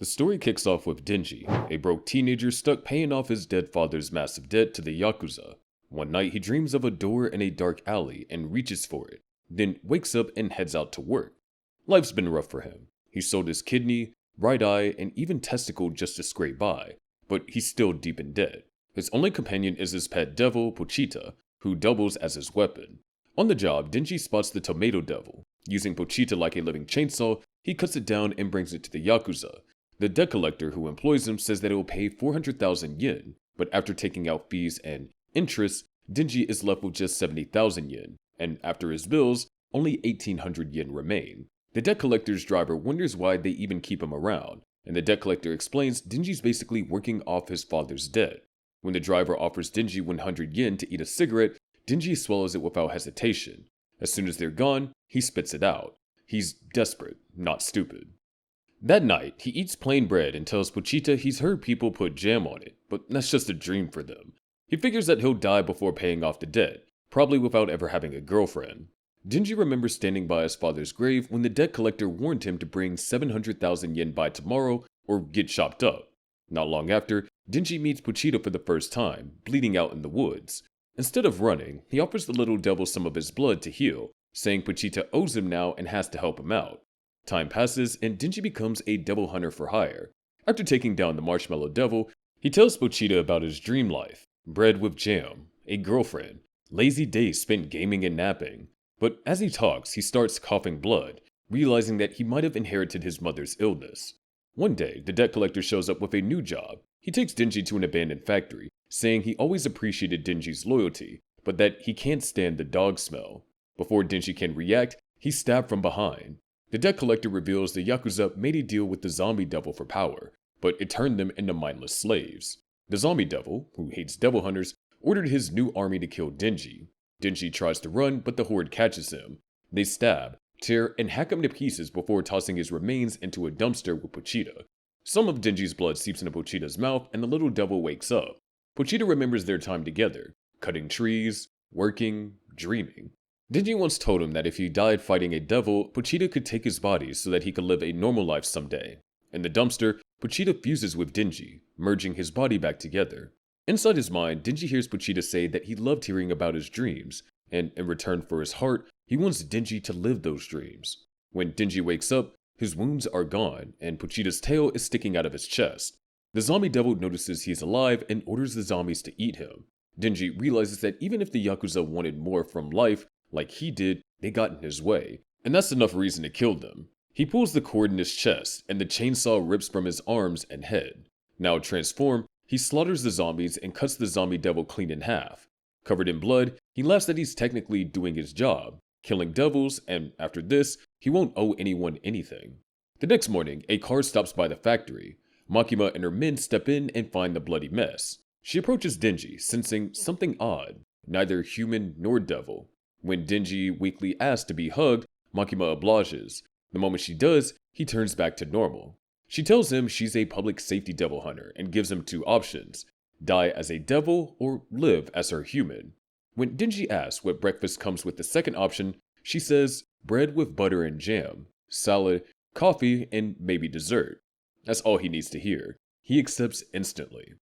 The story kicks off with Denji, a broke teenager stuck paying off his dead father's massive debt to the Yakuza. One night he dreams of a door in a dark alley and reaches for it, then wakes up and heads out to work. Life's been rough for him. He sold his kidney, right eye, and even testicle just to scrape by, but he's still deep in debt. His only companion is his pet devil, Pochita, who doubles as his weapon. On the job, Denji spots the Tomato Devil. Using Pochita like a living chainsaw, he cuts it down and brings it to the Yakuza. The debt collector who employs him says that it will pay 400,000 yen, but after taking out fees and interest, Denji is left with just 70,000 yen, and after his bills, only 1,800 yen remain. The debt collector's driver wonders why they even keep him around, and the debt collector explains Denji's basically working off his father's debt. When the driver offers Denji 100 yen to eat a cigarette, Denji swallows it without hesitation. As soon as they're gone, he spits it out. He's desperate, not stupid. That night, he eats plain bread and tells Pochita he's heard people put jam on it, but that's just a dream for them. He figures that he'll die before paying off the debt, probably without ever having a girlfriend. Denji remembers standing by his father's grave when the debt collector warned him to bring 700,000 yen by tomorrow or get chopped up. Not long after, Denji meets Pochita for the first time, bleeding out in the woods. Instead of running, he offers the little devil some of his blood to heal, saying Pochita owes him now and has to help him out. Time passes and Denji becomes a devil hunter for hire. After taking down the Marshmallow Devil, he tells Pochita about his dream life. Bread with jam, a girlfriend, lazy days spent gaming and napping. But as he talks, he starts coughing blood, realizing that he might have inherited his mother's illness. One day, the debt collector shows up with a new job. He takes Denji to an abandoned factory, saying he always appreciated Denji's loyalty, but that he can't stand the dog smell. Before Denji can react, he's stabbed from behind. The debt collector reveals the Yakuza made a deal with the zombie devil for power, but it turned them into mindless slaves. The zombie devil, who hates devil hunters, ordered his new army to kill Denji. Denji tries to run, but the horde catches him. They stab, tear, and hack him to pieces before tossing his remains into a dumpster with Pochita. Some of Denji's blood seeps into Pochita's mouth, and the little devil wakes up. Pochita remembers their time together, cutting trees, working, dreaming. Denji once told him that if he died fighting a devil, Pochita could take his body so that he could live a normal life someday. In the dumpster, Pochita fuses with Denji, merging his body back together. Inside his mind, Denji hears Pochita say that he loved hearing about his dreams, and in return for his heart, he wants Denji to live those dreams. When Denji wakes up, his wounds are gone, and Pochita's tail is sticking out of his chest. The zombie devil notices he's alive and orders the zombies to eat him. Denji realizes that even if the Yakuza wanted more from life, like he did, they got in his way, and that's enough reason to kill them. He pulls the cord in his chest, and the chainsaw rips from his arms and head. Now transformed, he slaughters the zombies and cuts the zombie devil clean in half. Covered in blood, he laughs that he's technically doing his job, killing devils, and after this, he won't owe anyone anything. The next morning, a car stops by the factory. Makima and her men step in and find the bloody mess. She approaches Denji, sensing something odd, neither human nor devil. When Denji weakly asks to be hugged, Makima obliges. The moment she does, he turns back to normal. She tells him she's a public safety devil hunter and gives him two options: die as a devil or live as her human. When Denji asks what breakfast comes with the second option, she says bread with butter and jam, salad, coffee, and maybe dessert. That's all he needs to hear. He accepts instantly.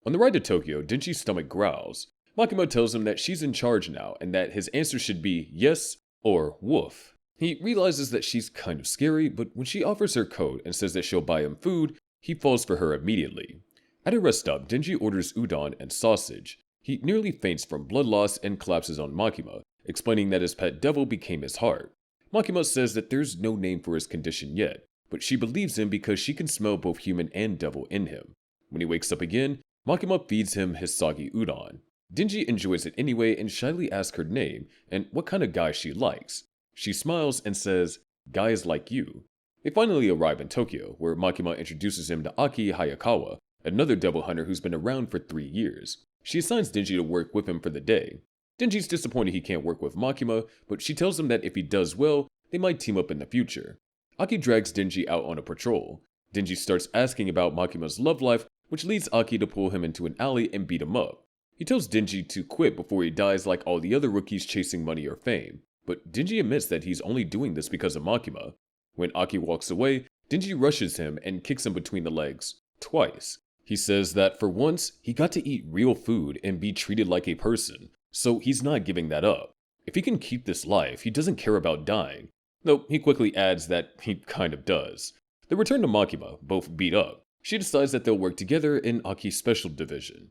On the ride to Tokyo, Denji's stomach growls. Makima tells him that she's in charge now and that his answer should be yes or woof. He realizes that she's kind of scary, but when she offers her coat and says that she'll buy him food, he falls for her immediately. At a rest stop, Denji orders udon and sausage. He nearly faints from blood loss and collapses on Makima, explaining that his pet devil became his heart. Makima says that there's no name for his condition yet, but she believes him because she can smell both human and devil in him. When he wakes up again, Makima feeds him his soggy udon. Denji enjoys it anyway and shyly asks her name and what kind of guy she likes. She smiles and says, "Guys like you." They finally arrive in Tokyo, where Makima introduces him to Aki Hayakawa, another devil hunter who's been around for 3 years. She assigns Denji to work with him for the day. Denji's disappointed he can't work with Makima, but she tells him that if he does well, they might team up in the future. Aki drags Denji out on a patrol. Denji starts asking about Makima's love life, which leads Aki to pull him into an alley and beat him up. He tells Denji to quit before he dies like all the other rookies chasing money or fame, but Denji admits that he's only doing this because of Makima. When Aki walks away, Denji rushes him and kicks him between the legs twice. He says that for once, he got to eat real food and be treated like a person, so he's not giving that up. If he can keep this life, he doesn't care about dying, though he quickly adds that he kind of does. They return to Makima, both beat up. She decides that they'll work together in Aki's special division.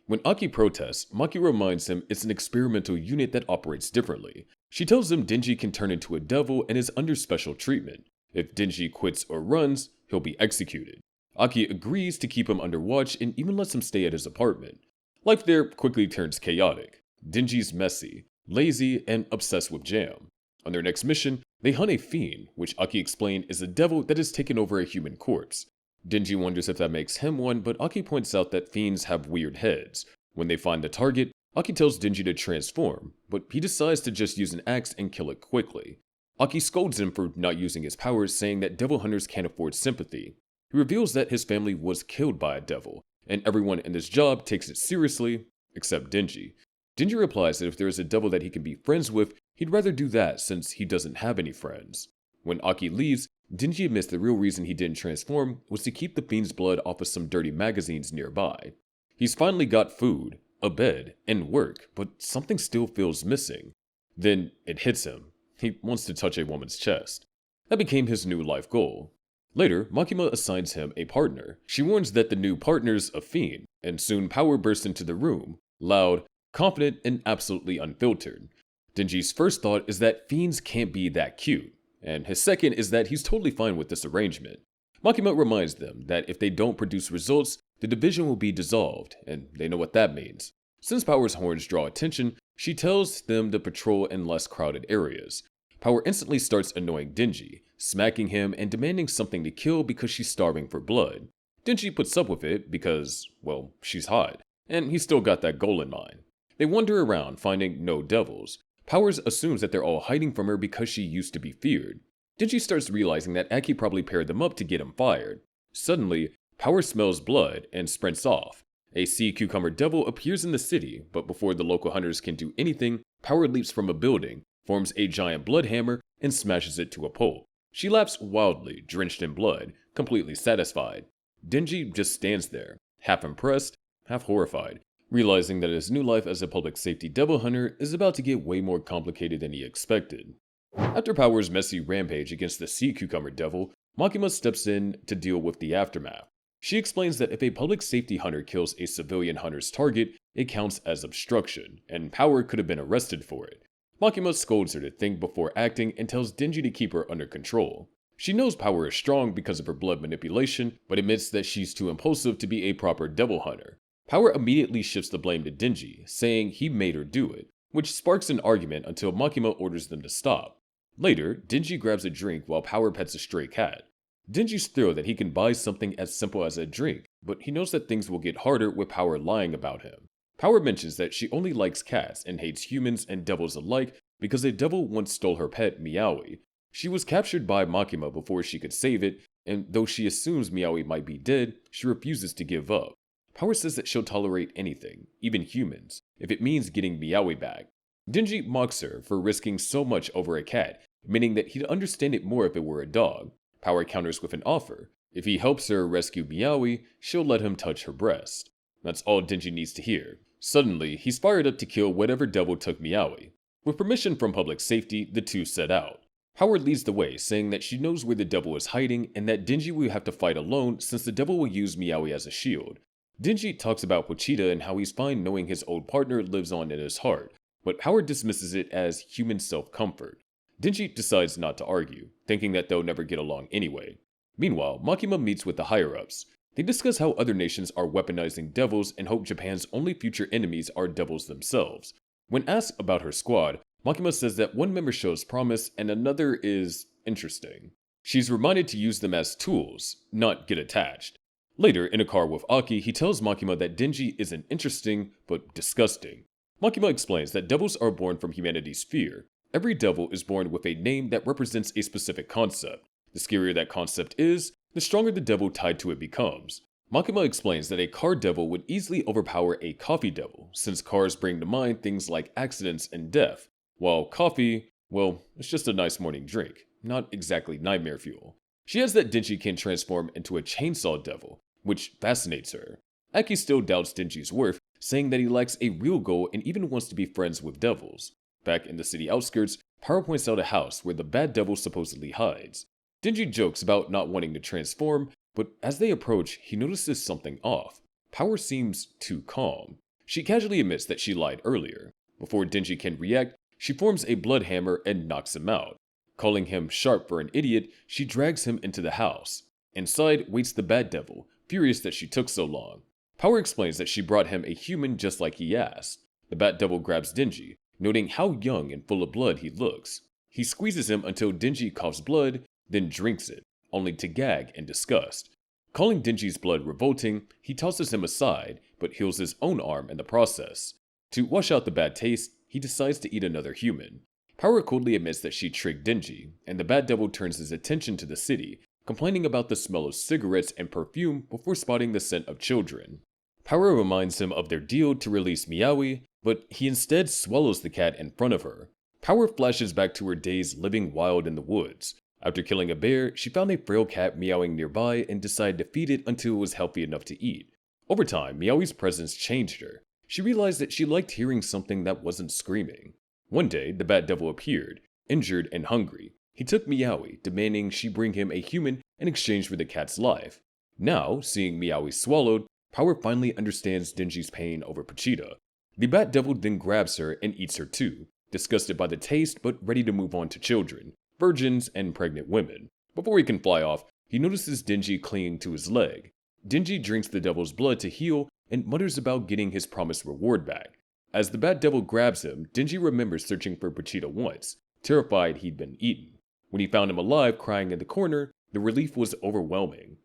When Aki protests, Maki reminds him it's an experimental unit that operates differently. She tells him Denji can turn into a devil and is under special treatment. If Denji quits or runs, he'll be executed. Aki agrees to keep him under watch and even lets him stay at his apartment. Life there quickly turns chaotic. Denji's messy, lazy, and obsessed with jam. On their next mission, they hunt a fiend, which Aki explained is a devil that has taken over a human corpse. Denji wonders if that makes him one, but Aki points out that fiends have weird heads. When they find the target, Aki tells Denji to transform, but he decides to just use an axe and kill it quickly. Aki scolds him for not using his powers, saying that devil hunters can't afford sympathy. He reveals that his family was killed by a devil, and everyone in this job takes it seriously, except Denji. Denji replies that if there is a devil that he can be friends with, he'd rather do that since he doesn't have any friends. When Aki leaves, Denji admits the real reason he didn't transform was to keep the fiend's blood off of some dirty magazines nearby. He's finally got food, a bed, and work, but something still feels missing. Then it hits him. He wants to touch a woman's chest. That became his new life goal. Later, Makima assigns him a partner. She warns that the new partner's a fiend, and soon Power bursts into the room, loud, confident, and absolutely unfiltered. Denji's first thought is that fiends can't be that cute, and his second is that he's totally fine with this arrangement. Makima reminds them that if they don't produce results, the division will be dissolved, and they know what that means. Since Power's horns draw attention, she tells them to patrol in less crowded areas. Power instantly starts annoying Denji, smacking him and demanding something to kill because she's starving for blood. Denji puts up with it because, well, she's hot, and he's still got that goal in mind. They wander around, finding no devils. Powers assumes that they're all hiding from her because she used to be feared. Denji starts realizing that Aki probably paired them up to get him fired. Suddenly, Power smells blood and sprints off. A sea cucumber devil appears in the city, but before the local hunters can do anything, Power leaps from a building, forms a giant blood hammer, and smashes it to a pulp. She laughs wildly, drenched in blood, completely satisfied. Denji just stands there, half impressed, half horrified, realizing that his new life as a public safety devil hunter is about to get way more complicated than he expected. After Power's messy rampage against the sea cucumber devil, Makima steps in to deal with the aftermath. She explains that if a public safety hunter kills a civilian hunter's target, it counts as obstruction, and Power could have been arrested for it. Makima scolds her to think before acting and tells Denji to keep her under control. She knows Power is strong because of her blood manipulation, but admits that she's too impulsive to be a proper devil hunter. Power immediately shifts the blame to Denji, saying he made her do it, which sparks an argument until Makima orders them to stop. Later, Denji grabs a drink while Power pets a stray cat. Denji's thrilled that he can buy something as simple as a drink, but he knows that things will get harder with Power lying about him. Power mentions that she only likes cats and hates humans and devils alike because a devil once stole her pet, Meowy. She was captured by Makima before she could save it, and though she assumes Meowy might be dead, she refuses to give up. Power says that she'll tolerate anything, even humans, if it means getting Meowy back. Denji mocks her for risking so much over a cat, meaning that he'd understand it more if it were a dog. Power counters with an offer. If he helps her rescue Meowy, she'll let him touch her breast. That's all Denji needs to hear. Suddenly, he's fired up to kill whatever devil took Meowy. With permission from public safety, the two set out. Power leads the way, saying that she knows where the devil is hiding and that Denji will have to fight alone since the devil will use Meowy as a shield. Denji talks about Pochita and how he's fine knowing his old partner lives on in his heart, but Power dismisses it as human self-comfort. Denji decides not to argue, thinking that they'll never get along anyway. Meanwhile, Makima meets with the higher-ups. They discuss how other nations are weaponizing devils and hope Japan's only future enemies are devils themselves. When asked about her squad, Makima says that one member shows promise and another is interesting. She's reminded to use them as tools, not get attached. Later, in a car with Aki, he tells Makima that Denji isn't interesting, but disgusting. Makima explains that devils are born from humanity's fear. Every devil is born with a name that represents a specific concept. The scarier that concept is, the stronger the devil tied to it becomes. Makima explains that a car devil would easily overpower a coffee devil, since cars bring to mind things like accidents and death, while coffee, well, it's just a nice morning drink, not exactly nightmare fuel. She adds that Denji can transform into a chainsaw devil, which fascinates her. Aki still doubts Denji's worth, saying that he lacks a real goal and even wants to be friends with devils. Back in the city outskirts, Power points out a house where the bad devil supposedly hides. Denji jokes about not wanting to transform, but as they approach, he notices something off. Power seems too calm. She casually admits that she lied earlier. Before Denji can react, she forms a blood hammer and knocks him out. Calling him sharp for an idiot, she drags him into the house. Inside waits the bad devil, furious that she took so long. Power explains that she brought him a human just like he asked. The bat devil grabs Denji, noting how young and full of blood he looks. He squeezes him until Denji coughs blood, then drinks it, only to gag in disgust. Calling Denji's blood revolting, he tosses him aside, but heals his own arm in the process. To wash out the bad taste, he decides to eat another human. Power coldly admits that she tricked Denji, and the bad devil turns his attention to the city, complaining about the smell of cigarettes and perfume before spotting the scent of children. Power reminds him of their deal to release Meowy, but he instead swallows the cat in front of her. Power flashes back to her days living wild in the woods. After killing a bear, she found a frail cat meowing nearby and decided to feed it until it was healthy enough to eat. Over time, Meowy's presence changed her. She realized that she liked hearing something that wasn't screaming. One day, the bat devil appeared, injured and hungry. He took Meowy, demanding she bring him a human in exchange for the cat's life. Now, seeing Meowy swallowed, Power finally understands Denji's pain over Pochita. The bat devil then grabs her and eats her too, disgusted by the taste but ready to move on to children, virgins, and pregnant women. Before he can fly off, he notices Denji clinging to his leg. Denji drinks the devil's blood to heal and mutters about getting his promised reward back. As the bat devil grabs him, Denji remembers searching for Pochita once, terrified he'd been eaten. When he found him alive crying in the corner, the relief was overwhelming.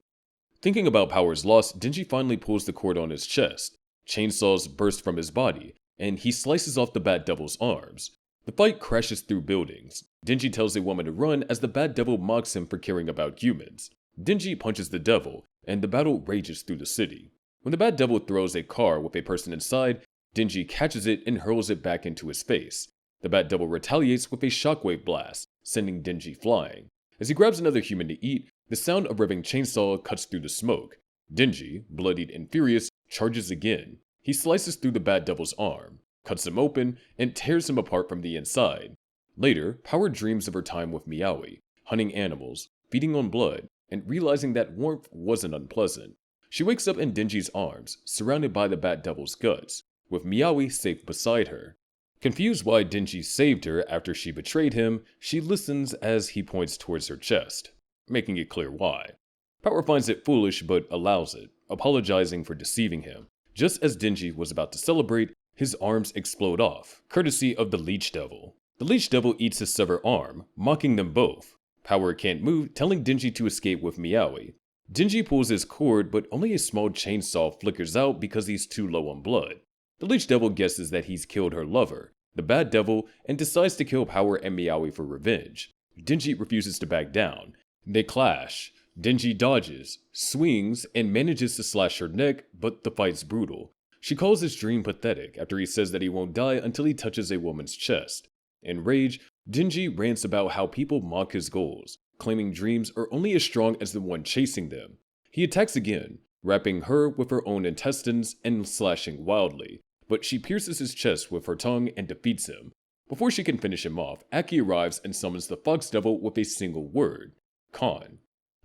Thinking about Power's loss, Denji finally pulls the cord on his chest. Chainsaws burst from his body, and he slices off the bat devil's arms. The fight crashes through buildings. Denji tells a woman to run as the bat devil mocks him for caring about humans. Denji punches the devil, and the battle rages through the city. When the bat devil throws a car with a person inside, Denji catches it and hurls it back into his face. The bat devil retaliates with a shockwave blast, sending Denji flying. As he grabs another human to eat, the sound of revving chainsaw cuts through the smoke. Denji, bloodied and furious, charges again. He slices through the bat devil's arm, cuts him open, and tears him apart from the inside. Later, Power dreams of her time with Meowy, hunting animals, feeding on blood, and realizing that warmth wasn't unpleasant. She wakes up in Denji's arms, surrounded by the bat devil's guts, with Meowy safe beside her. Confused why Denji saved her after she betrayed him, she listens as he points towards her chest, making it clear why. Power finds it foolish but allows it, apologizing for deceiving him. Just as Denji was about to celebrate, his arms explode off, courtesy of the Leech Devil. The Leech Devil eats his severed arm, mocking them both. Power can't move, telling Denji to escape with Meowy. Denji pulls his cord, but only a small chainsaw flickers out because he's too low on blood. The Leech Devil guesses that he's killed her lover, the bad devil, and decides to kill Power and Meowy for revenge. Denji refuses to back down. They clash. Denji dodges, swings, and manages to slash her neck, but the fight's brutal. She calls his dream pathetic after he says that he won't die until he touches a woman's chest. In rage, Denji rants about how people mock his goals, claiming dreams are only as strong as the one chasing them. He attacks again, wrapping her with her own intestines and slashing wildly, but she pierces his chest with her tongue and defeats him. Before she can finish him off, Aki arrives and summons the Fox Devil with a single word: Khan.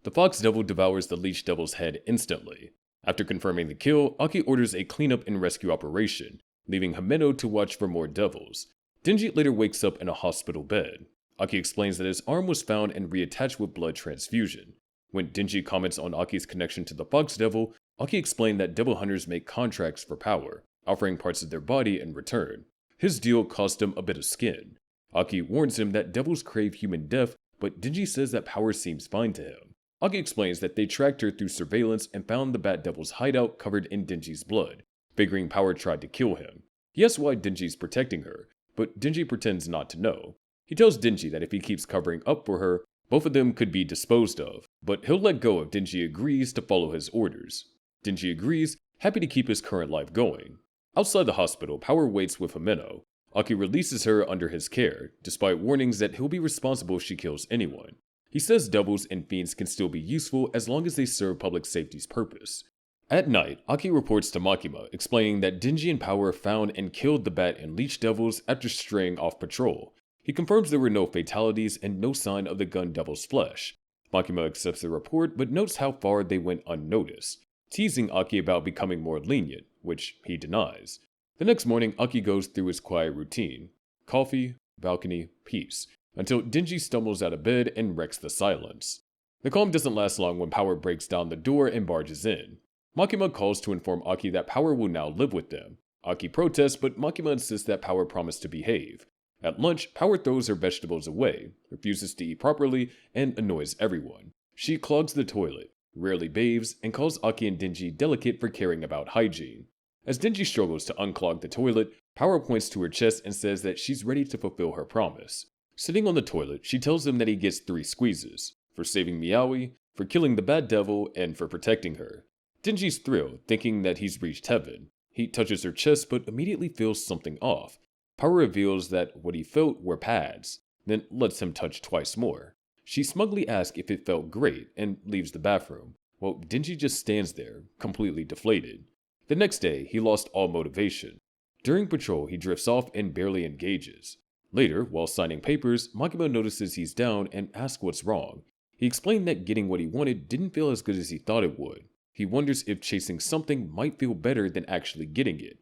The Fox Devil devours the Leech Devil's head instantly. After confirming the kill, Aki orders a cleanup and rescue operation, leaving Himeno to watch for more devils. Denji later wakes up in a hospital bed. Aki explains that his arm was found and reattached with blood transfusion. When Denji comments on Aki's connection to the Fox Devil, Aki explained that devil hunters make contracts for Power, offering parts of their body in return. His deal cost him a bit of skin. Aki warns him that devils crave human death, but Denji says that Power seems fine to him. Aki explains that they tracked her through surveillance and found the Bat Devil's hideout covered in Denji's blood, figuring Power tried to kill him. He asks why Denji's protecting her, but Denji pretends not to know. He tells Denji that if he keeps covering up for her, both of them could be disposed of, but he'll let go if Denji agrees to follow his orders. Denji agrees, happy to keep his current life going. Outside the hospital, Power waits with Himeno. Aki releases her under his care, despite warnings that he'll be responsible if she kills anyone. He says devils and fiends can still be useful as long as they serve public safety's purpose. At night, Aki reports to Makima, explaining that Denji and Power found and killed the Bat and Leech Devils after straying off patrol. He confirms there were no fatalities and no sign of the Gun Devil's flesh. Makima accepts the report but notes how far they went unnoticed, teasing Aki about becoming more lenient, which he denies. The next morning, Aki goes through his quiet routine. Coffee, balcony, peace, until Denji stumbles out of bed and wrecks the silence. The calm doesn't last long when Power breaks down the door and barges in. Makima calls to inform Aki that Power will now live with them. Aki protests, but Makima insists that Power promised to behave. At lunch, Power throws her vegetables away, refuses to eat properly, and annoys everyone. She clogs the toilet, rarely bathes, and calls Aki and Denji delicate for caring about hygiene. As Denji struggles to unclog the toilet, Power points to her chest and says that she's ready to fulfill her promise. Sitting on the toilet, she tells him that he gets 3 squeezes, for saving Meowy, for killing the bad devil, and for protecting her. Denji's thrilled, thinking that he's reached heaven. He touches her chest but immediately feels something off. Power reveals that what he felt were pads, then lets him touch twice more. She smugly asks if it felt great and leaves the bathroom, while Denji just stands there, completely deflated. The next day, he lost all motivation. During patrol, he drifts off and barely engages. Later, while signing papers, Makima notices he's down and asks what's wrong. He explained that getting what he wanted didn't feel as good as he thought it would. He wonders if chasing something might feel better than actually getting it.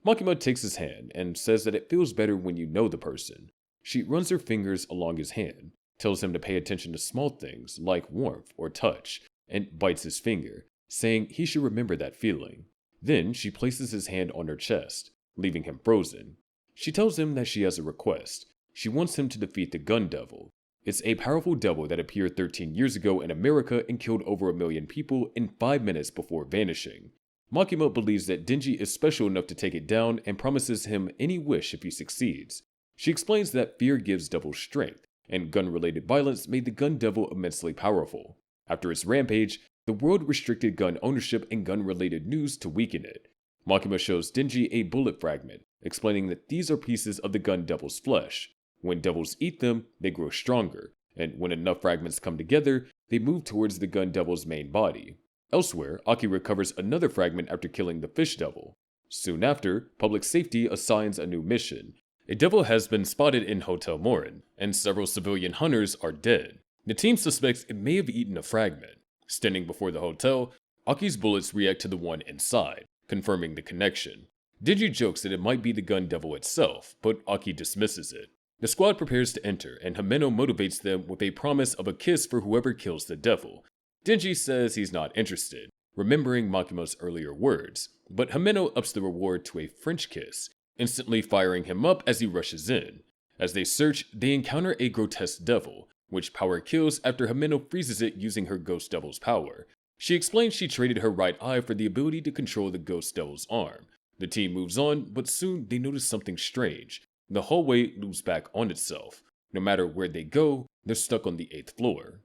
Makima takes his hand and says that it feels better when you know the person. She runs her fingers along his hand, tells him to pay attention to small things like warmth or touch, and bites his finger, saying he should remember that feeling. Then she places his hand on her chest, leaving him frozen. She tells him that she has a request. She wants him to defeat the Gun Devil. It's a powerful devil that appeared 13 years ago in America and killed over 1 million people in 5 minutes before vanishing. Makima believes that Denji is special enough to take it down and promises him any wish if he succeeds. She explains that fear gives devils strength, and gun-related violence made the Gun Devil immensely powerful. After its rampage, the world restricted gun ownership and gun-related news to weaken it. Makima shows Denji a bullet fragment, explaining that these are pieces of the Gun Devil's flesh. When devils eat them, they grow stronger, and when enough fragments come together, they move towards the Gun Devil's main body. Elsewhere, Aki recovers another fragment after killing the Fish Devil. Soon after, Public Safety assigns a new mission. A devil has been spotted in Hotel Morin, and several civilian hunters are dead. The team suspects it may have eaten a fragment. Standing before the hotel, Aki's bullets react to the one inside, confirming the connection. Denji jokes that it might be the Gun Devil itself, but Aki dismisses it. The squad prepares to enter, and Himeno motivates them with a promise of a kiss for whoever kills the devil. Denji says he's not interested, remembering Makima's earlier words, but Himeno ups the reward to a French kiss, instantly firing him up as he rushes in. As they search, they encounter a grotesque devil, which Power kills after Himeno freezes it using her Ghost Devil's power. She explains she traded her right eye for the ability to control the Ghost Devil's arm. The team moves on, but soon they notice something strange. The hallway loops back on itself. No matter where they go, they're stuck on the 8th floor.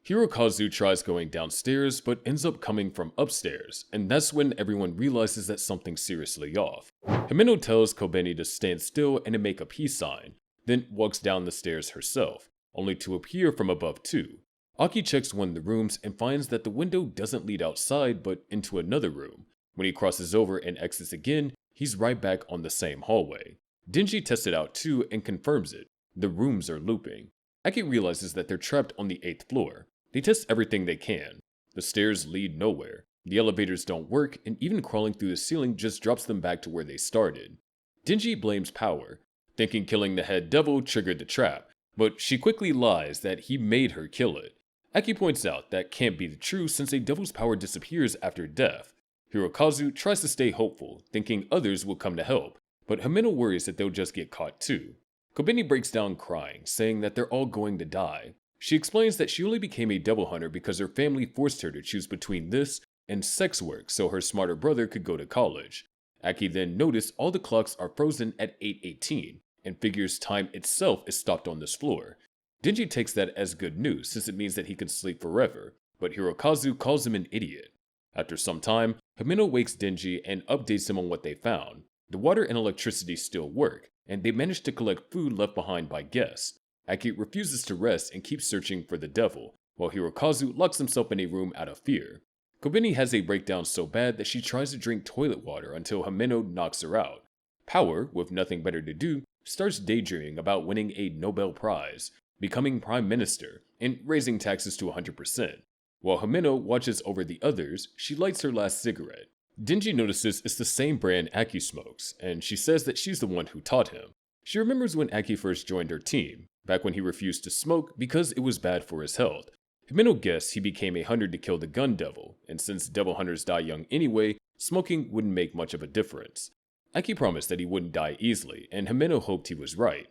Hirokazu tries going downstairs, but ends up coming from upstairs, and that's when everyone realizes that something's seriously off. Himeno tells Kobeni to stand still and to make a peace sign, then walks down the stairs herself, only to appear from above too. Aki checks one of the rooms and finds that the window doesn't lead outside but into another room. When he crosses over and exits again, he's right back on the same hallway. Denji tests it out too and confirms it. The rooms are looping. Aki realizes that they're trapped on the 8th floor. They test everything they can. The stairs lead nowhere. The elevators don't work, and even crawling through the ceiling just drops them back to where they started. Denji blames Power, thinking killing the head devil triggered the trap, but she quickly lies that he made her kill it. Aki points out that can't be the truth since a devil's power disappears after death. Hirokazu tries to stay hopeful, thinking others will come to help, but Himeno worries that they'll just get caught too. Kobeni breaks down crying, saying that they're all going to die. She explains that she only became a devil hunter because her family forced her to choose between this and sex work so her smarter brother could go to college. Aki then noticed all the clocks are frozen at 8:18 and figures time itself is stopped on this floor. Denji takes that as good news since it means that he can sleep forever, but Hirokazu calls him an idiot. After some time, Himeno wakes Denji and updates him on what they found. The water and electricity still work, and they managed to collect food left behind by guests. Aki refuses to rest and keeps searching for the devil, while Hirokazu locks himself in a room out of fear. Kobeni has a breakdown so bad that she tries to drink toilet water until Himeno knocks her out. Power, with nothing better to do, starts daydreaming about winning a Nobel Prize, becoming Prime Minister, and raising taxes to 100%. While Himeno watches over the others, she lights her last cigarette. Denji notices it's the same brand Aki smokes, and she says that she's the one who taught him. She remembers when Aki first joined her team, back when he refused to smoke because it was bad for his health. Himeno guessed he became a hunter to kill the gun devil, and since devil hunters die young anyway, smoking wouldn't make much of a difference. Aki promised that he wouldn't die easily, and Himeno hoped he was right.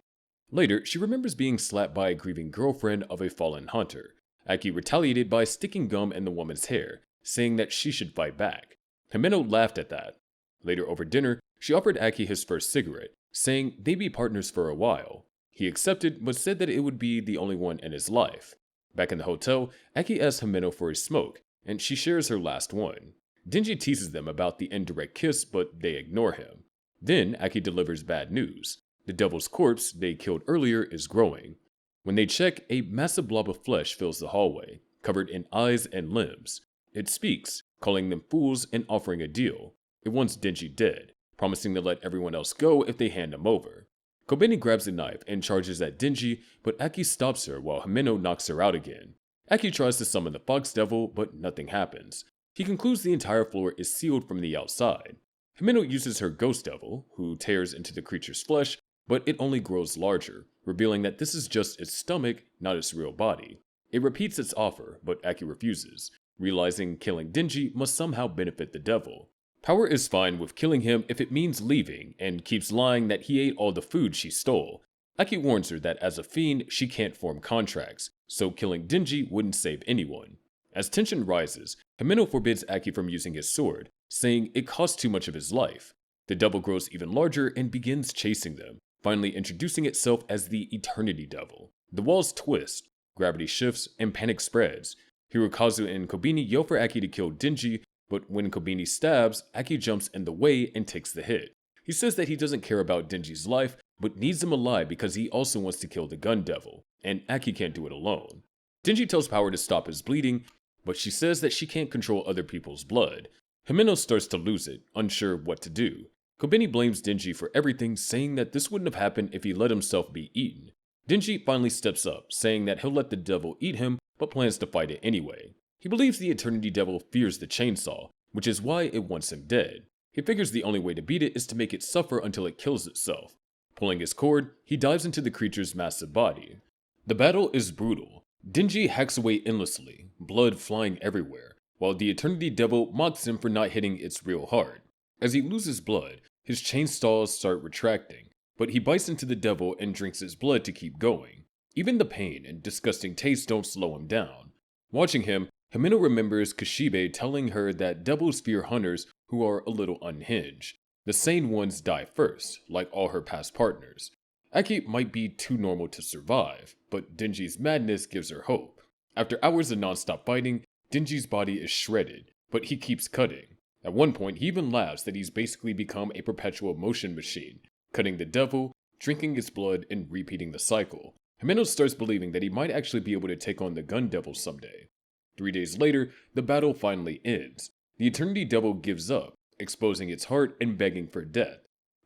Later, she remembers being slapped by a grieving girlfriend of a fallen hunter. Aki retaliated by sticking gum in the woman's hair, saying that she should fight back. Himeno laughed at that. Later over dinner, she offered Aki his first cigarette, saying they'd be partners for a while. He accepted, but said that it would be the only one in his life. Back in the hotel, Aki asks Himeno for a smoke, and she shares her last one. Denji teases them about the indirect kiss, but they ignore him. Then, Aki delivers bad news. The devil's corpse they killed earlier is growing. When they check, a massive blob of flesh fills the hallway, covered in eyes and limbs. It speaks, calling them fools and offering a deal. It wants Denji dead, promising to let everyone else go if they hand him over. Kobeni grabs a knife and charges at Denji, but Aki stops her while Himeno knocks her out again. Aki tries to summon the fox devil, but nothing happens. He concludes the entire floor is sealed from the outside. Himeno uses her ghost devil, who tears into the creature's flesh, but it only grows larger, revealing that this is just its stomach, not its real body. It repeats its offer, but Aki refuses, realizing killing Denji must somehow benefit the devil. Power is fine with killing him if it means leaving, and keeps lying that he ate all the food she stole. Aki warns her that as a fiend, she can't form contracts, so killing Denji wouldn't save anyone. As tension rises, Himeno forbids Aki from using his sword, saying it costs too much of his life. The devil grows even larger and begins chasing them, finally introducing itself as the Eternity Devil. The walls twist, gravity shifts, and panic spreads. Hirokazu and Kobeni yell for Aki to kill Denji, but when Kobeni stabs, Aki jumps in the way and takes the hit. He says that he doesn't care about Denji's life, but needs him alive because he also wants to kill the gun devil, and Aki can't do it alone. Denji tells Power to stop his bleeding, but she says that she can't control other people's blood. Himeno starts to lose it, unsure what to do. Kobeni blames Denji for everything, saying that this wouldn't have happened if he let himself be eaten. Denji finally steps up, saying that he'll let the devil eat him, but plans to fight it anyway. He believes the Eternity Devil fears the chainsaw, which is why it wants him dead. He figures the only way to beat it is to make it suffer until it kills itself. Pulling his cord, he dives into the creature's massive body. The battle is brutal. Denji hacks away endlessly, blood flying everywhere, while the Eternity Devil mocks him for not hitting its real heart. As he loses blood, his chainsaws start retracting, but he bites into the devil and drinks his blood to keep going. Even the pain and disgusting taste don't slow him down. Watching him, Himeno remembers Kishibe telling her that devils fear hunters who are a little unhinged. The sane ones die first, like all her past partners. Aki might be too normal to survive, but Denji's madness gives her hope. After hours of non-stop fighting, Denji's body is shredded, but he keeps cutting. At one point, he even laughs that he's basically become a perpetual motion machine, cutting the devil, drinking its blood, and repeating the cycle. Himeno starts believing that he might actually be able to take on the gun devil someday. 3 days later, the battle finally ends. The Eternity Devil gives up, exposing its heart and begging for death.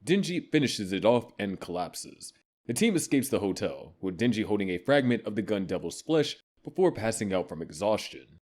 Denji finishes it off and collapses. The team escapes the hotel, with Denji holding a fragment of the gun devil's flesh before passing out from exhaustion.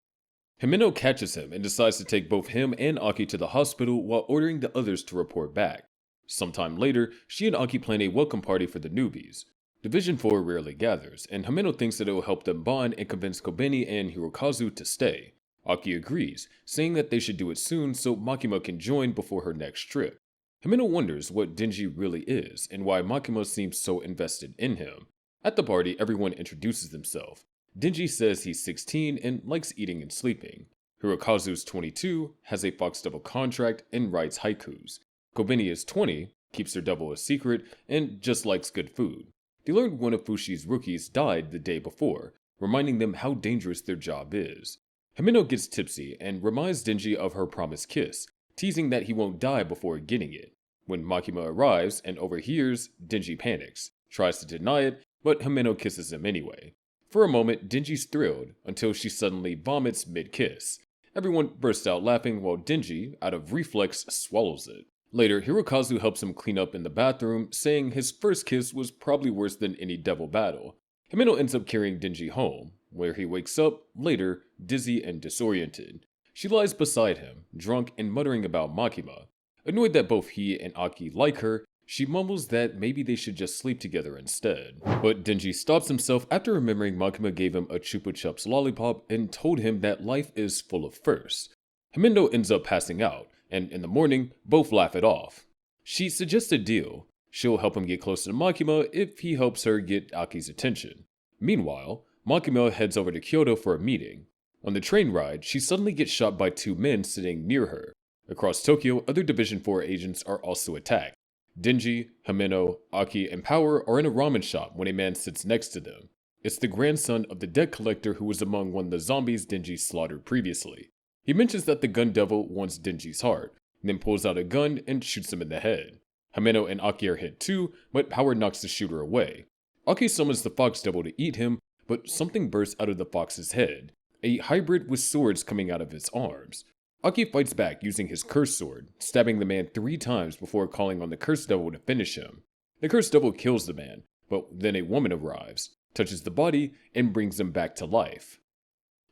Himeno catches him and decides to take both him and Aki to the hospital while ordering the others to report back. Sometime later, she and Aki plan a welcome party for the newbies. Division 4 rarely gathers, and Himeno thinks that it will help them bond and convince Kobeni and Hirokazu to stay. Aki agrees, saying that they should do it soon so Makima can join before her next trip. Himeno wonders what Denji really is, and why Makima seems so invested in him. At the party, everyone introduces themselves. Denji says he's 16 and likes eating and sleeping. Hirokazu's 22, has a fox devil contract, and writes haikus. Kobeni is 20, keeps her devil a secret, and just likes good food. They learned one of Fushi's rookies died the day before, reminding them how dangerous their job is. Himeno gets tipsy and reminds Denji of her promised kiss, teasing that he won't die before getting it. When Makima arrives and overhears, Denji panics, tries to deny it, but Himeno kisses him anyway. For a moment, Denji's thrilled, until she suddenly vomits mid-kiss. Everyone bursts out laughing while Denji, out of reflex, swallows it. Later, Hirokazu helps him clean up in the bathroom, saying his first kiss was probably worse than any devil battle. Himeno ends up carrying Denji home, where he wakes up, later, dizzy and disoriented. She lies beside him, drunk and muttering about Makima. Annoyed that both he and Aki like her, she mumbles that maybe they should just sleep together instead. But Denji stops himself after remembering Makima gave him a Chupa Chups lollipop and told him that life is full of firsts. Himeno ends up passing out, and in the morning, both laugh it off. She suggests a deal. She'll help him get closer to Makima if he helps her get Aki's attention. Meanwhile, Makima heads over to Kyoto for a meeting. On the train ride, she suddenly gets shot by two men sitting near her. Across Tokyo, other Division 4 agents are also attacked. Denji, Himeno, Aki, and Power are in a ramen shop when a man sits next to them. It's the grandson of the debt collector who was among one of the zombies Denji slaughtered previously. He mentions that the Gun Devil wants Denji's heart, then pulls out a gun and shoots him in the head. Himeno and Aki are hit too, but Power knocks the shooter away. Aki summons the Fox Devil to eat him, but something bursts out of the fox's head, a hybrid with swords coming out of its arms. Aki fights back using his Curse Sword, stabbing the man 3 times before calling on the Curse Devil to finish him. The Curse Devil kills the man, but then a woman arrives, touches the body, and brings him back to life.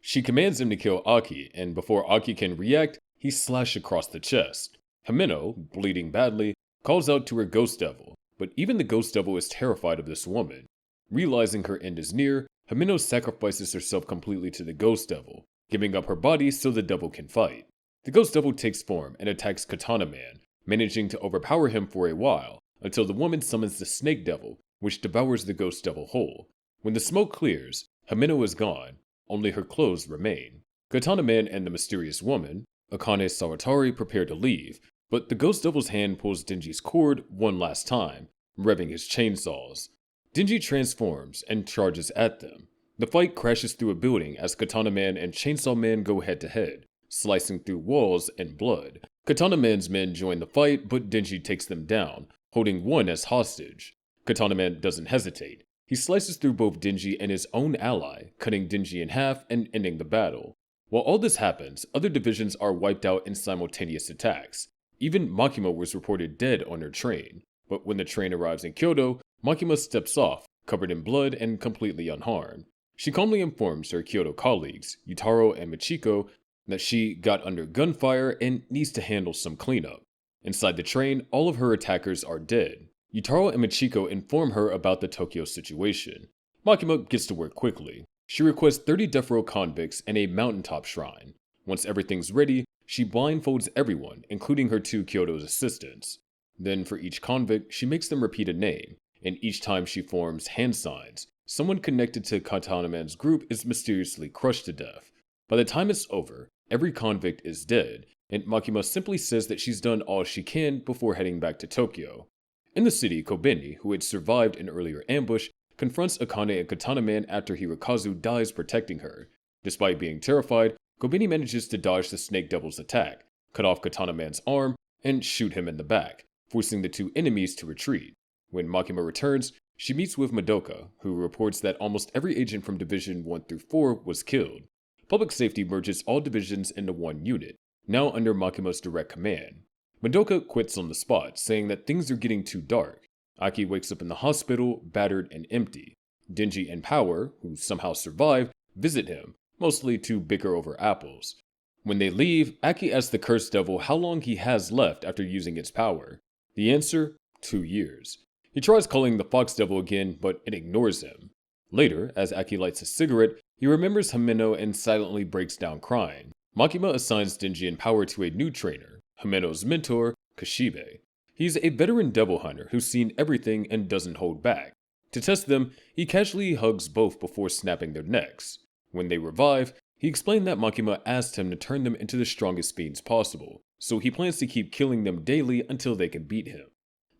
She commands him to kill Aki, and before Aki can react, he's slashed across the chest. Himeno, bleeding badly, calls out to her Ghost Devil, but even the Ghost Devil is terrified of this woman. Realizing her end is near, Himeno sacrifices herself completely to the Ghost Devil, giving up her body so the devil can fight. The Ghost Devil takes form and attacks Katana Man, managing to overpower him for a while, until the woman summons the Snake Devil, which devours the Ghost Devil whole. When the smoke clears, Himeno is gone, only her clothes remain. Katana Man and the mysterious woman, Akane Sawatari, prepare to leave, but the Ghost Devil's hand pulls Denji's cord one last time, revving his chainsaws. Denji transforms and charges at them. The fight crashes through a building as Katana Man and Chainsaw Man go head to head, slicing through walls and blood. Katana Man's men join the fight, but Denji takes them down, holding one as hostage. Katana Man doesn't hesitate. He slices through both Denji and his own ally, cutting Denji in half and ending the battle. While all this happens, other divisions are wiped out in simultaneous attacks. Even Makima was reported dead on her train, but when the train arrives in Kyoto, Makima steps off, covered in blood and completely unharmed. She calmly informs her Kyoto colleagues, Yutaro and Michiko, that she got under gunfire and needs to handle some cleanup. Inside the train, all of her attackers are dead. Yutaro and Michiko inform her about the Tokyo situation. Makima gets to work quickly. She requests 30 death row convicts and a mountaintop shrine. Once everything's ready, she blindfolds everyone, including her 2 Kyoto's assistants. Then for each convict, she makes them repeat a name, and each time she forms hand signs, someone connected to Katana Man's group is mysteriously crushed to death. By the time it's over, every convict is dead, and Makima simply says that she's done all she can before heading back to Tokyo. In the city, Kobeni, who had survived an earlier ambush, confronts Akane and Katana Man after Hirokazu dies protecting her. Despite being terrified, Kobeni manages to dodge the Snake Devil's attack, cut off Katana Man's arm, and shoot him in the back, forcing the 2 enemies to retreat. When Makima returns, she meets with Madoka, who reports that almost every agent from Division 1 through 4 was killed. Public Safety merges all divisions into one unit, now under Makima's direct command. Madoka quits on the spot, saying that things are getting too dark. Aki wakes up in the hospital, battered and empty. Denji and Power, who somehow survived, visit him, mostly to bicker over apples. When they leave, Aki asks the Cursed Devil how long he has left after using its power. The answer? 2 years. He tries calling the Fox Devil again, but it ignores him. Later, as Aki lights a cigarette, he remembers Himeno and silently breaks down crying. Makima assigns Denji and Power to a new trainer, Himeno's mentor, Kishibe. He's a veteran devil hunter who's seen everything and doesn't hold back. To test them, he casually hugs both before snapping their necks. When they revive, he explained that Makima asked him to turn them into the strongest fiends possible, so he plans to keep killing them daily until they can beat him.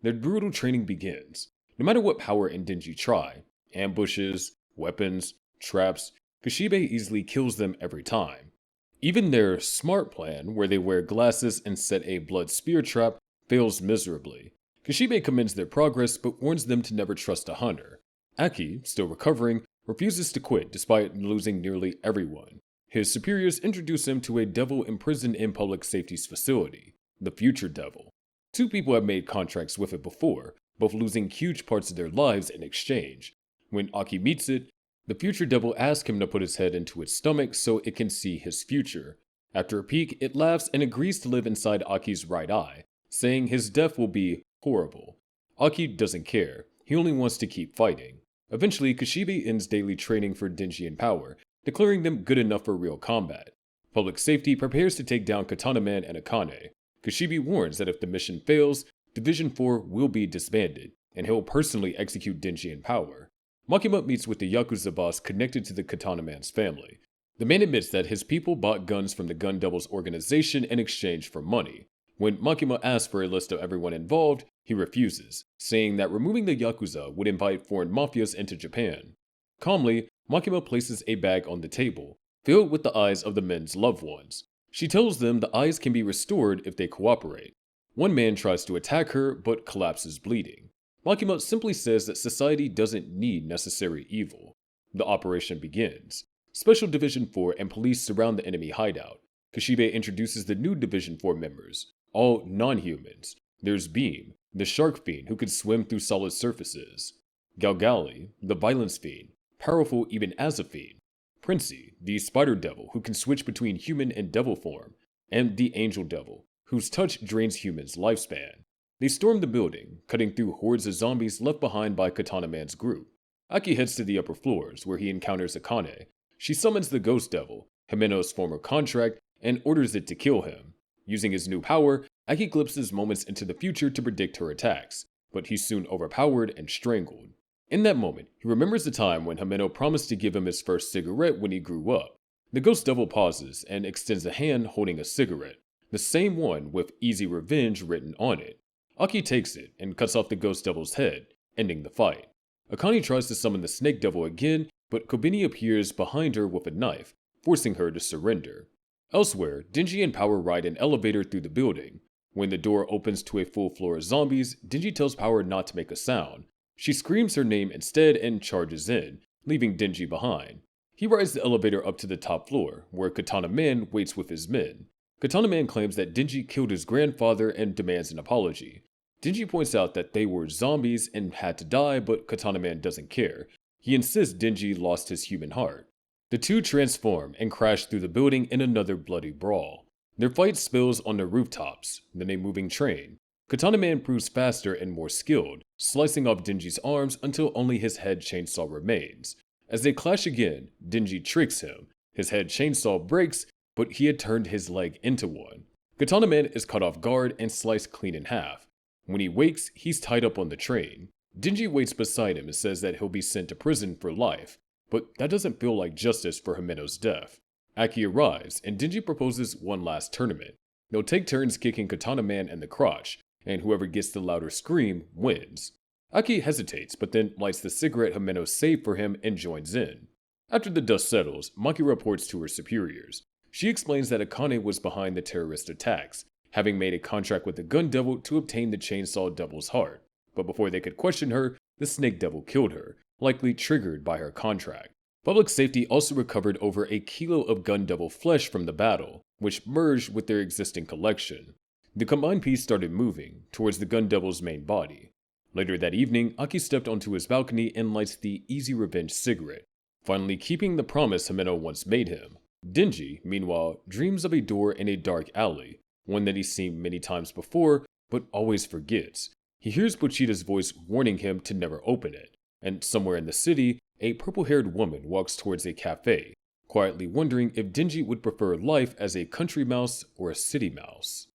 Their brutal training begins. No matter what Power and Denji try, ambushes, weapons, traps, Kishibe easily kills them every time. Even their smart plan, where they wear glasses and set a blood spear trap, fails miserably. Kishibe commends their progress but warns them to never trust a hunter. Aki, still recovering, refuses to quit despite losing nearly everyone. His superiors introduce him to a devil imprisoned in public safety's facility, the Future Devil. Two people have made contracts with it before, both losing huge parts of their lives in exchange. When Aki meets it, the Future Devil asks him to put his head into its stomach so it can see his future. After a peek, it laughs and agrees to live inside Aki's right eye, saying his death will be horrible. Aki doesn't care, he only wants to keep fighting. Eventually, Kishibe ends daily training for Denji and Power, declaring them good enough for real combat. Public Safety prepares to take down Katana Man and Akane. Kishibe warns that if the mission fails, Division 4 will be disbanded, and he'll personally execute Denji and Power. Makima meets with the Yakuza boss connected to the Katana Man's family. The man admits that his people bought guns from the Gun Devil's organization in exchange for money. When Makima asks for a list of everyone involved, he refuses, saying that removing the Yakuza would invite foreign mafias into Japan. Calmly, Makima places a bag on the table, filled with the eyes of the men's loved ones. She tells them the eyes can be restored if they cooperate. One man tries to attack her, but collapses bleeding. Makima simply says that society doesn't need necessary evil. The operation begins. Special Division 4 and police surround the enemy hideout. Kishibe introduces the new Division 4 members, all non-humans. There's Beam, the Shark Fiend who can swim through solid surfaces. Galgali, the Violence Fiend, powerful even as a fiend. Princey, the Spider Devil who can switch between human and devil form. And the Angel Devil, whose touch drains humans' lifespan. They storm the building, cutting through hordes of zombies left behind by Katana Man's group. Aki heads to the upper floors, where he encounters Akane. She summons the Ghost Devil, Himeno's former contract, and orders it to kill him. Using his new power, Aki glimpses moments into the future to predict her attacks, but he's soon overpowered and strangled. In that moment, he remembers the time when Himeno promised to give him his first cigarette when he grew up. The Ghost Devil pauses and extends a hand holding a cigarette, the same one with Easy Revenge written on it. Aki takes it and cuts off the Ghost Devil's head, ending the fight. Akane tries to summon the Snake Devil again, but Kobeni appears behind her with a knife, forcing her to surrender. Elsewhere, Denji and Power ride an elevator through the building. When the door opens to a full floor of zombies, Denji tells Power not to make a sound. She screams her name instead and charges in, leaving Denji behind. He rides the elevator up to the top floor, where Katana Man waits with his men. Katana Man claims that Denji killed his grandfather and demands an apology. Denji points out that they were zombies and had to die, but Katana Man doesn't care. He insists Denji lost his human heart. The two transform and crash through the building in another bloody brawl. Their fight spills on the rooftops, then a moving train. Katana Man proves faster and more skilled, slicing off Denji's arms until only his head chainsaw remains. As they clash again, Denji tricks him. His head chainsaw breaks, but he had turned his leg into one. Katana Man is caught off guard and sliced clean in half. When he wakes, he's tied up on the train. Denji waits beside him and says that he'll be sent to prison for life, but that doesn't feel like justice for Himeno's death. Aki arrives, and Denji proposes one last tournament. They'll take turns kicking Katana Man in the crotch, and whoever gets the louder scream wins. Aki hesitates, but then lights the cigarette Himeno saved for him and joins in. After the dust settles, Maki reports to her superiors. She explains that Akane was behind the terrorist attacks, having made a contract with the Gun Devil to obtain the Chainsaw Devil's heart. But before they could question her, the Snake Devil killed her, likely triggered by her contract. Public Safety also recovered over a kilo of Gun Devil flesh from the battle, which merged with their existing collection. The combined piece started moving towards the Gun Devil's main body. Later that evening, Aki stepped onto his balcony and lights the Easy Revenge cigarette, finally keeping the promise Himeno once made him. Denji, meanwhile, dreams of a door in a dark alley, one that he's seen many times before, but always forgets. He hears Pochita's voice warning him to never open it, and somewhere in the city, a purple-haired woman walks towards a cafe, quietly wondering if Denji would prefer life as a country mouse or a city mouse.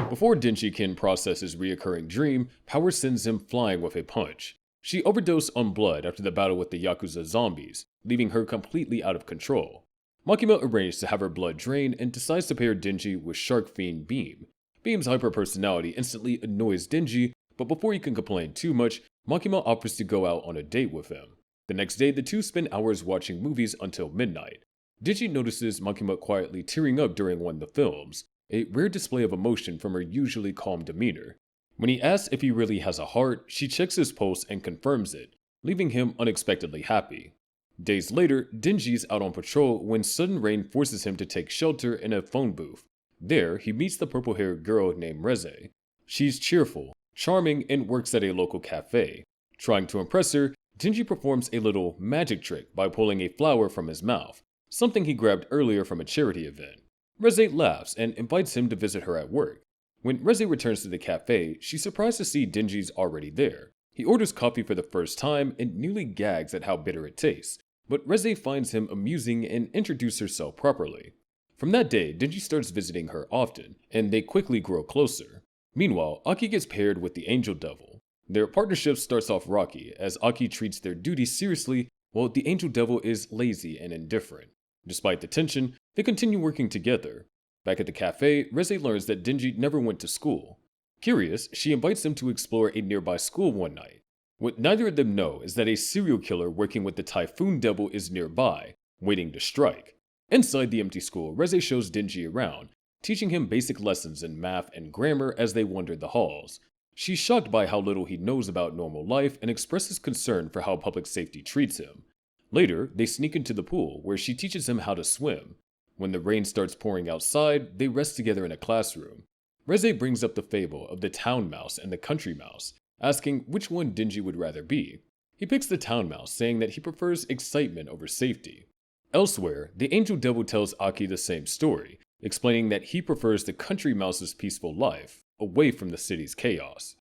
Before Denji can process his reoccurring dream, Power sends him flying with a punch. She overdosed on blood after the battle with the Yakuza zombies, leaving her completely out of control. Makima arranged to have her blood drained and decides to pair Denji with Shark Fiend Beam. Beam's hyper-personality instantly annoys Denji, but before he can complain too much, Makima offers to go out on a date with him. The next day, the two spend hours watching movies until midnight. Denji notices Makima quietly tearing up during one of the films, a rare display of emotion from her usually calm demeanor. When he asks if he really has a heart, she checks his pulse and confirms it. leaving him unexpectedly happy. Days later, Denji's out on patrol when sudden rain forces him to take shelter in a phone booth. There, he meets the purple-haired girl named Reze. She's cheerful, charming, and works at a local cafe. Trying to impress her, Denji performs a little magic trick by pulling a flower from his mouth, something he grabbed earlier from a charity event. Reze laughs and invites him to visit her at work. When Reze returns to the cafe, she's surprised to see Denji's already there. He orders coffee for the first time and nearly gags at how bitter it tastes, but Reze finds him amusing and introduces herself properly. From that day, Denji starts visiting her often, and they quickly grow closer. Meanwhile, Aki gets paired with the Angel Devil. Their partnership starts off rocky, as Aki treats their duties seriously, while the Angel Devil is lazy and indifferent. Despite the tension, they continue working together. Back at the cafe, Reze learns that Denji never went to school. Curious, she invites him to explore a nearby school one night. What neither of them know is that a serial killer working with the Typhoon Devil is nearby, waiting to strike. Inside the empty school, Reze shows Denji around, teaching him basic lessons in math and grammar as they wander the halls. She's shocked by how little he knows about normal life and expresses concern for how public safety treats him. Later, they sneak into the pool, where she teaches him how to swim. When the rain starts pouring outside, they rest together in a classroom. Reze brings up the fable of the town mouse and the country mouse, asking which one Denji would rather be. He picks the town mouse, saying that he prefers excitement over safety. Elsewhere, the Angel Devil tells Aki the same story, explaining that he prefers the country mouse's peaceful life, away from the city's chaos.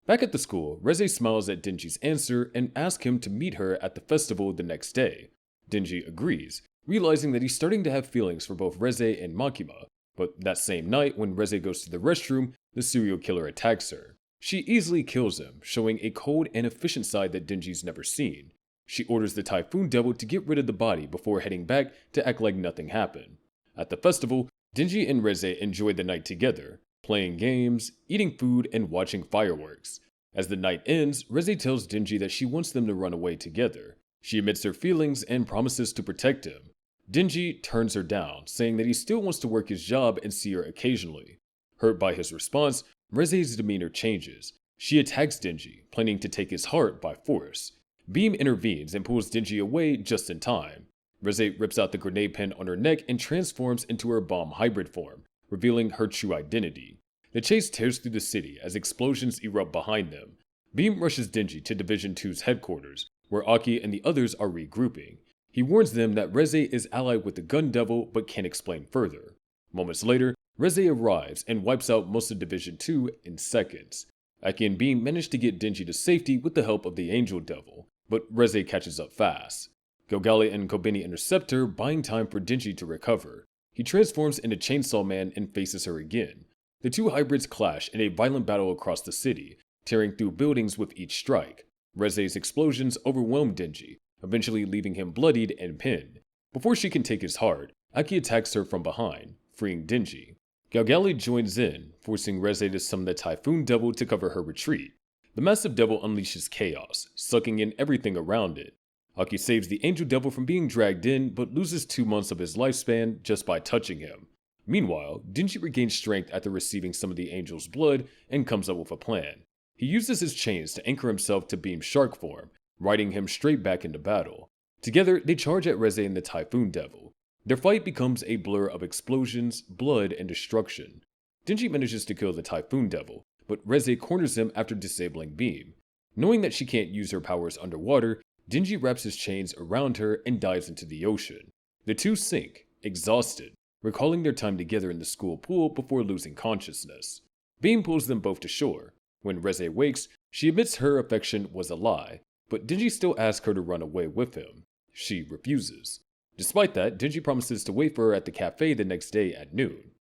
Back at the school, Reze smiles at Denji's answer and asks him to meet her at the festival the next day. Denji agrees, realizing that he's starting to have feelings for both Reze and Makima, but that same night when Reze goes to the restroom, the serial killer attacks her. She easily kills him, showing a cold and efficient side that Denji's never seen. She orders the Typhoon Devil to get rid of the body before heading back to act like nothing happened. At the festival, Denji and Reze enjoy the night together, playing games, eating food, and watching fireworks. As the night ends, Reze tells Denji that she wants them to run away together. She admits her feelings and promises to protect him. Denji turns her down, saying that he still wants to work his job and see her occasionally. Hurt by his response, Reze's demeanor changes. She attacks Denji, planning to take his heart by force. Beam intervenes and pulls Denji away just in time. Reze rips out the grenade pin on her neck and transforms into her bomb hybrid form, revealing her true identity. The chase tears through the city as explosions erupt behind them. Beam rushes Denji to Division 2's headquarters, where Aki and the others are regrouping. He warns them that Reze is allied with the Gun Devil but can't explain further. Moments later, Reze arrives and wipes out most of Division 2 in seconds. Aki and Beam manage to get Denji to safety with the help of the Angel Devil, but Reze catches up fast. Golgali and Kobeni intercept her, buying time for Denji to recover. He transforms into Chainsaw Man and faces her again. The two hybrids clash in a violent battle across the city, tearing through buildings with each strike. Reze's explosions overwhelm Denji, eventually leaving him bloodied and pinned. Before she can take his heart, Aki attacks her from behind, freeing Denji. Golgali joins in, forcing Reze to summon the Typhoon Devil to cover her retreat. The massive devil unleashes chaos, sucking in everything around it. Aki saves the Angel Devil from being dragged in, but loses 2 months of his lifespan just by touching him. Meanwhile, Denji regains strength after receiving some of the Angel's blood and comes up with a plan. He uses his chains to anchor himself to Beam's shark form, riding him straight back into battle. Together, they charge at Reze and the Typhoon Devil. Their fight becomes a blur of explosions, blood, and destruction. Denji manages to kill the Typhoon Devil, but Reze corners him after disabling Beam. Knowing that she can't use her powers underwater, Denji wraps his chains around her and dives into the ocean. The two sink, exhausted, recalling their time together in the school pool before losing consciousness. Beam pulls them both to shore. When Reze wakes, she admits her affection was a lie, but Denji still asks her to run away with him. She refuses. Despite that, Denji promises to wait for her at the cafe the next day at noon.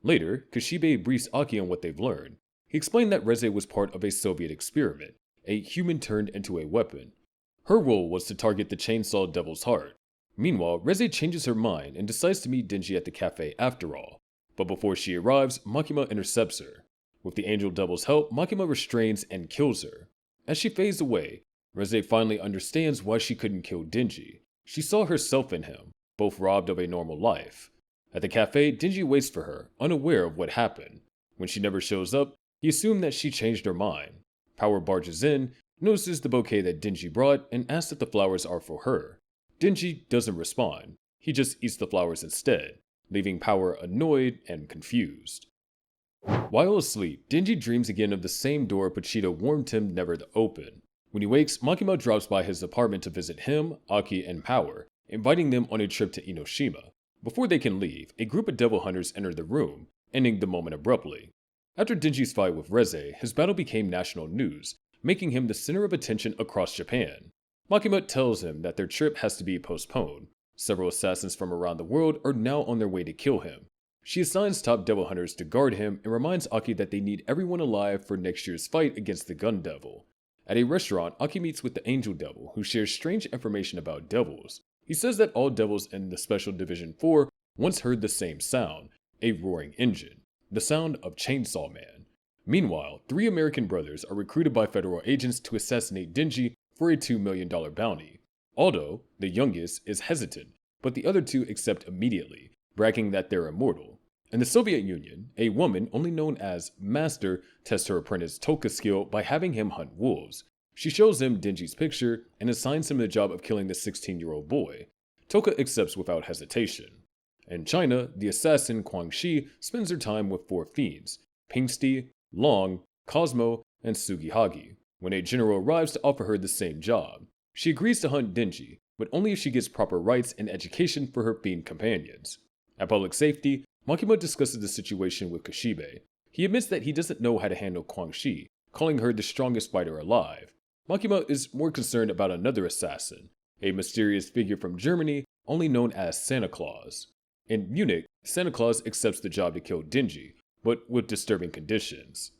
Later, Kishibe briefs Aki on what they've learned. He explained that Reze was part of a Soviet experiment, a human turned into a weapon. Her role was to target the Chainsaw Devil's heart. Meanwhile, Reze changes her mind and decides to meet Denji at the cafe after all. But before she arrives, Makima intercepts her. With the Angel Devil's help, Makima restrains and kills her. As she fades away, Reze finally understands why she couldn't kill Denji. She saw herself in him, both robbed of a normal life. At the cafe, Denji waits for her, unaware of what happened. When she never shows up, he assumed that she changed her mind. Power barges in, notices the bouquet that Denji brought and asks if the flowers are for her. Denji doesn't respond, he just eats the flowers instead, leaving Power annoyed and confused. While asleep, Denji dreams again of the same door Pochita warned him never to open. When he wakes, Makima drops by his apartment to visit him, Aki, and Power, inviting them on a trip to Enoshima. Before they can leave, a group of devil hunters enter the room, ending the moment abruptly. After Denji's fight with Reze, his battle became national news, making him the center of attention across Japan. Makima tells him that their trip has to be postponed. Several assassins from around the world are now on their way to kill him. She assigns top devil hunters to guard him and reminds Aki that they need everyone alive for next year's fight against the Gun Devil. At a restaurant, Aki meets with the Angel Devil, who shares strange information about devils. He says that all devils in the Special Division 4 once heard the same sound, a roaring engine, the sound of Chainsaw Man. Meanwhile, 3 American brothers are recruited by federal agents to assassinate Denji for a $2 million bounty. Aldo, the youngest, is hesitant, but the other 2 accept immediately, bragging that they're immortal. In the Soviet Union, a woman, only known as Master, tests her apprentice Toka's skill by having him hunt wolves. She shows him Denji's picture and assigns him the job of killing the 16-year-old boy. Toka accepts without hesitation. In China, the assassin Quang Shi spends her time with 4 fiends, Pingsty, Long, Cosmo, and Sugihagi, when a general arrives to offer her the same job. She agrees to hunt Denji, but only if she gets proper rights and education for her fiend companions. At public safety, Makima discusses the situation with Kishibe. He admits that he doesn't know how to handle Quang Shi, calling her the strongest fighter alive. Makima is more concerned about another assassin, a mysterious figure from Germany only known as Santa Claus. In Munich, Santa Claus accepts the job to kill Denji, but with disturbing conditions.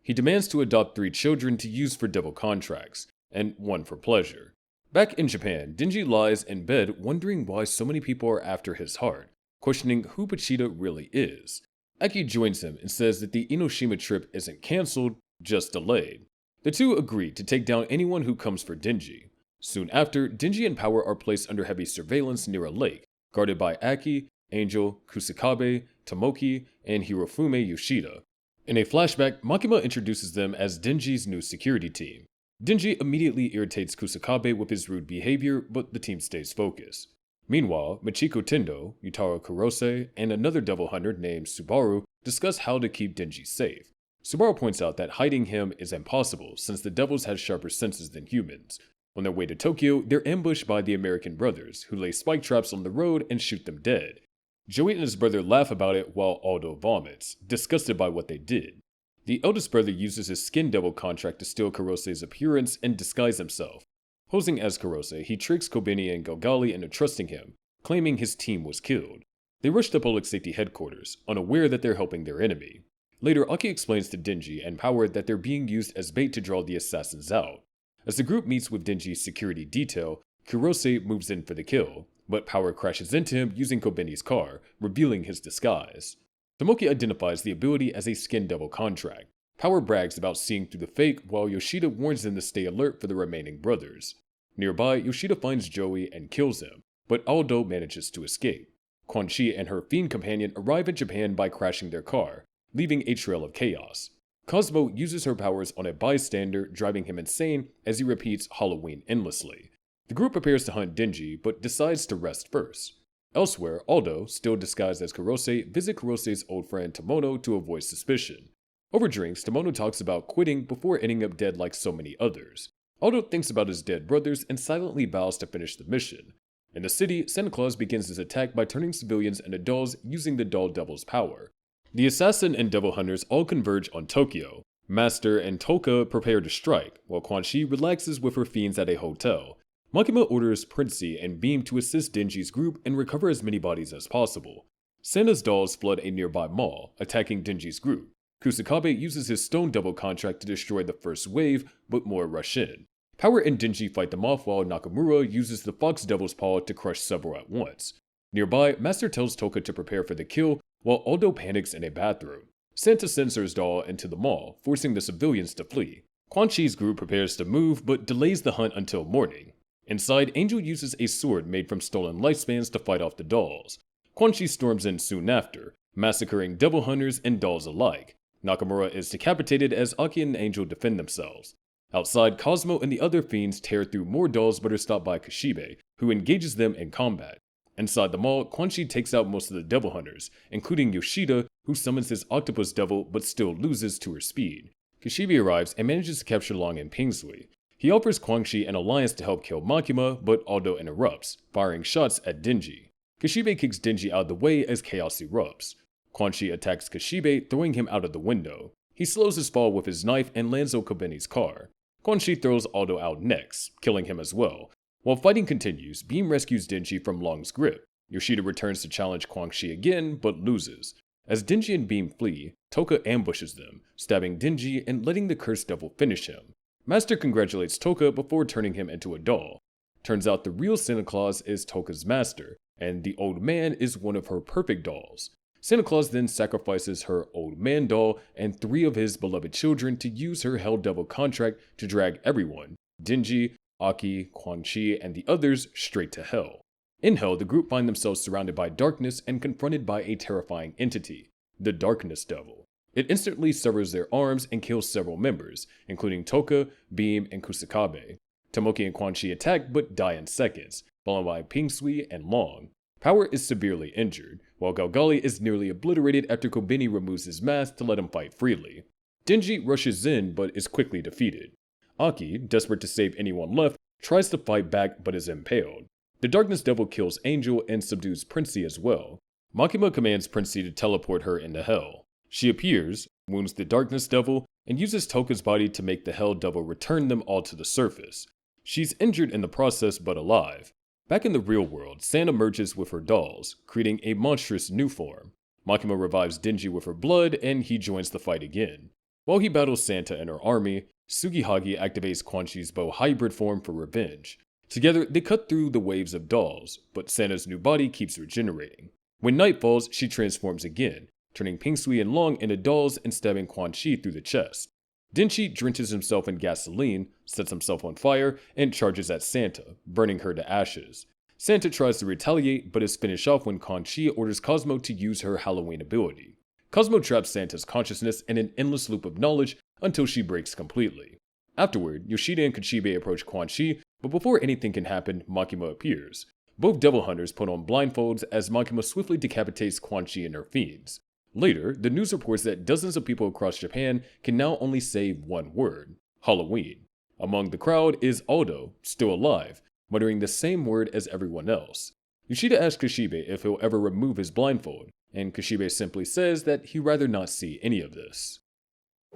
He demands to adopt 3 children to use for devil contracts, and 1 for pleasure. Back in Japan, Denji lies in bed wondering why so many people are after his heart, questioning who Pochita really is. Aki joins him and says that the Enoshima trip isn't cancelled, just delayed. The 2 agree to take down anyone who comes for Denji. Soon after, Denji and Power are placed under heavy surveillance near a lake, guarded by Aki, Angel, Kusakabe, Tomoki, and Hirofume Yoshida. In a flashback, Makima introduces them as Denji's new security team. Denji immediately irritates Kusakabe with his rude behavior, but the team stays focused. Meanwhile, Michiko Tendo, Yutaro Kurose, and another devil hunter named Subaru discuss how to keep Denji safe. Subaru points out that hiding him is impossible since the devils have sharper senses than humans. On their way to Tokyo, they're ambushed by the American brothers, who lay spike traps on the road and shoot them dead. Joey and his brother laugh about it while Aldo vomits, disgusted by what they did. The eldest brother uses his skin devil contract to steal Kurose's appearance and disguise himself. Posing as Kurose, he tricks Kobeni and Gogali into trusting him, claiming his team was killed. They rush to public safety headquarters, unaware that they're helping their enemy. Later, Aki explains to Denji and Power that they're being used as bait to draw the assassins out. As the group meets with Denji's security detail, Kurose moves in for the kill, but Power crashes into him using Kobeni's car, revealing his disguise. Tomoki identifies the ability as a skin devil contract. Power brags about seeing through the fake, while Yoshida warns them to stay alert for the remaining brothers. Nearby, Yoshida finds Joey and kills him, but Aldo manages to escape. Quan Chi and her fiend companion arrive in Japan by crashing their car, leaving a trail of chaos. Cosmo uses her powers on a bystander, driving him insane as he repeats Halloween endlessly. The group prepares to hunt Denji, but decides to rest first. Elsewhere, Aldo, still disguised as Kurose, visits Kurose's old friend Tomono to avoid suspicion. Over drinks, Tomono talks about quitting before ending up dead like so many others. Aldo thinks about his dead brothers and silently vows to finish the mission. In the city, Santa Claus begins his attack by turning civilians into dolls using the Doll Devil's power. The assassin and devil hunters all converge on Tokyo. Master and Toka prepare to strike, while Quan Chi relaxes with her fiends at a hotel. Makima orders Princey and Beam to assist Denji's group and recover as many bodies as possible. Santa's dolls flood a nearby mall, attacking Denji's group. Kusakabe uses his Stone Devil contract to destroy the first wave, but more rush in. Power and Denji fight them off while Nakamura uses the Fox Devil's Paw to crush several at once. Nearby, Master tells Toka to prepare for the kill, while Aldo panics in a bathroom. Santa sends his doll into the mall, forcing the civilians to flee. Quan Chi's group prepares to move, but delays the hunt until morning. Inside, Angel uses a sword made from stolen lifespans to fight off the dolls. Quan Chi storms in soon after, massacring devil hunters and dolls alike. Nakamura is decapitated as Aki and Angel defend themselves. Outside, Cosmo and the other fiends tear through more dolls but are stopped by Kishibe, who engages them in combat. Inside the mall, Quan Chi takes out most of the devil hunters, including Yoshida, who summons his octopus devil but still loses to her speed. Kishibe arrives and manages to capture Long and Pingsui. He offers Quan Chi an alliance to help kill Makima, but Aldo interrupts, firing shots at Denji. Kishibe kicks Denji out of the way as chaos erupts. Quan Chi attacks Kishibe, throwing him out of the window. He slows his fall with his knife and lands on Kobeni's car. Quan Chi throws Aldo out next, killing him as well. While fighting continues, Beam rescues Denji from Long's grip. Yoshida returns to challenge Quan Chi again, but loses. As Denji and Beam flee, Toka ambushes them, stabbing Denji and letting the cursed devil finish him. Master congratulates Toka before turning him into a doll. Turns out the real Santa Claus is Toka's master, and the old man is one of her perfect dolls. Santa Claus then sacrifices her old man doll and 3 of his beloved children to use her Hell Devil contract to drag everyone, Denji, Aki, Quan Chi, and the others, straight to Hell. In Hell, the group find themselves surrounded by darkness and confronted by a terrifying entity, the Darkness Devil. It instantly severs their arms and kills several members, including Toka, Beam, and Kusakabe. Tomoki and Quan Chi attack but die in seconds, followed by Pingsui and Long. Power is severely injured, while Galgali is nearly obliterated after Kobeni removes his mask to let him fight freely. Denji rushes in but is quickly defeated. Aki, desperate to save anyone left, tries to fight back but is impaled. The Darkness Devil kills Angel and subdues Princey as well. Makima commands Princey to teleport her into Hell. She appears, wounds the Darkness Devil, and uses Toka's body to make the Hell Devil return them all to the surface. She's injured in the process but alive. Back in the real world, Santa merges with her dolls, creating a monstrous new form. Makima revives Denji with her blood, and he joins the fight again. While he battles Santa and her army, Sugihagi activates Quan Chi's bow hybrid form for revenge. Together, they cut through the waves of dolls, but Santa's new body keeps regenerating. When night falls, she transforms again, turning Pingsui and Long into dolls and stabbing Quan Chi through the chest. Denji drenches himself in gasoline, sets himself on fire, and charges at Santa, burning her to ashes. Santa tries to retaliate, but is finished off when Quan Chi orders Cosmo to use her Halloween ability. Cosmo traps Santa's consciousness in an endless loop of knowledge until she breaks completely. Afterward, Yoshida and Kishibe approach Quan Chi, but before anything can happen, Makima appears. Both devil hunters put on blindfolds as Makima swiftly decapitates Quan Chi and her fiends. Later, the news reports that dozens of people across Japan can now only say one word: Halloween. Among the crowd is Aldo, still alive, muttering the same word as everyone else. Yoshida asks Kishibe if he'll ever remove his blindfold, and Kishibe simply says that he'd rather not see any of this.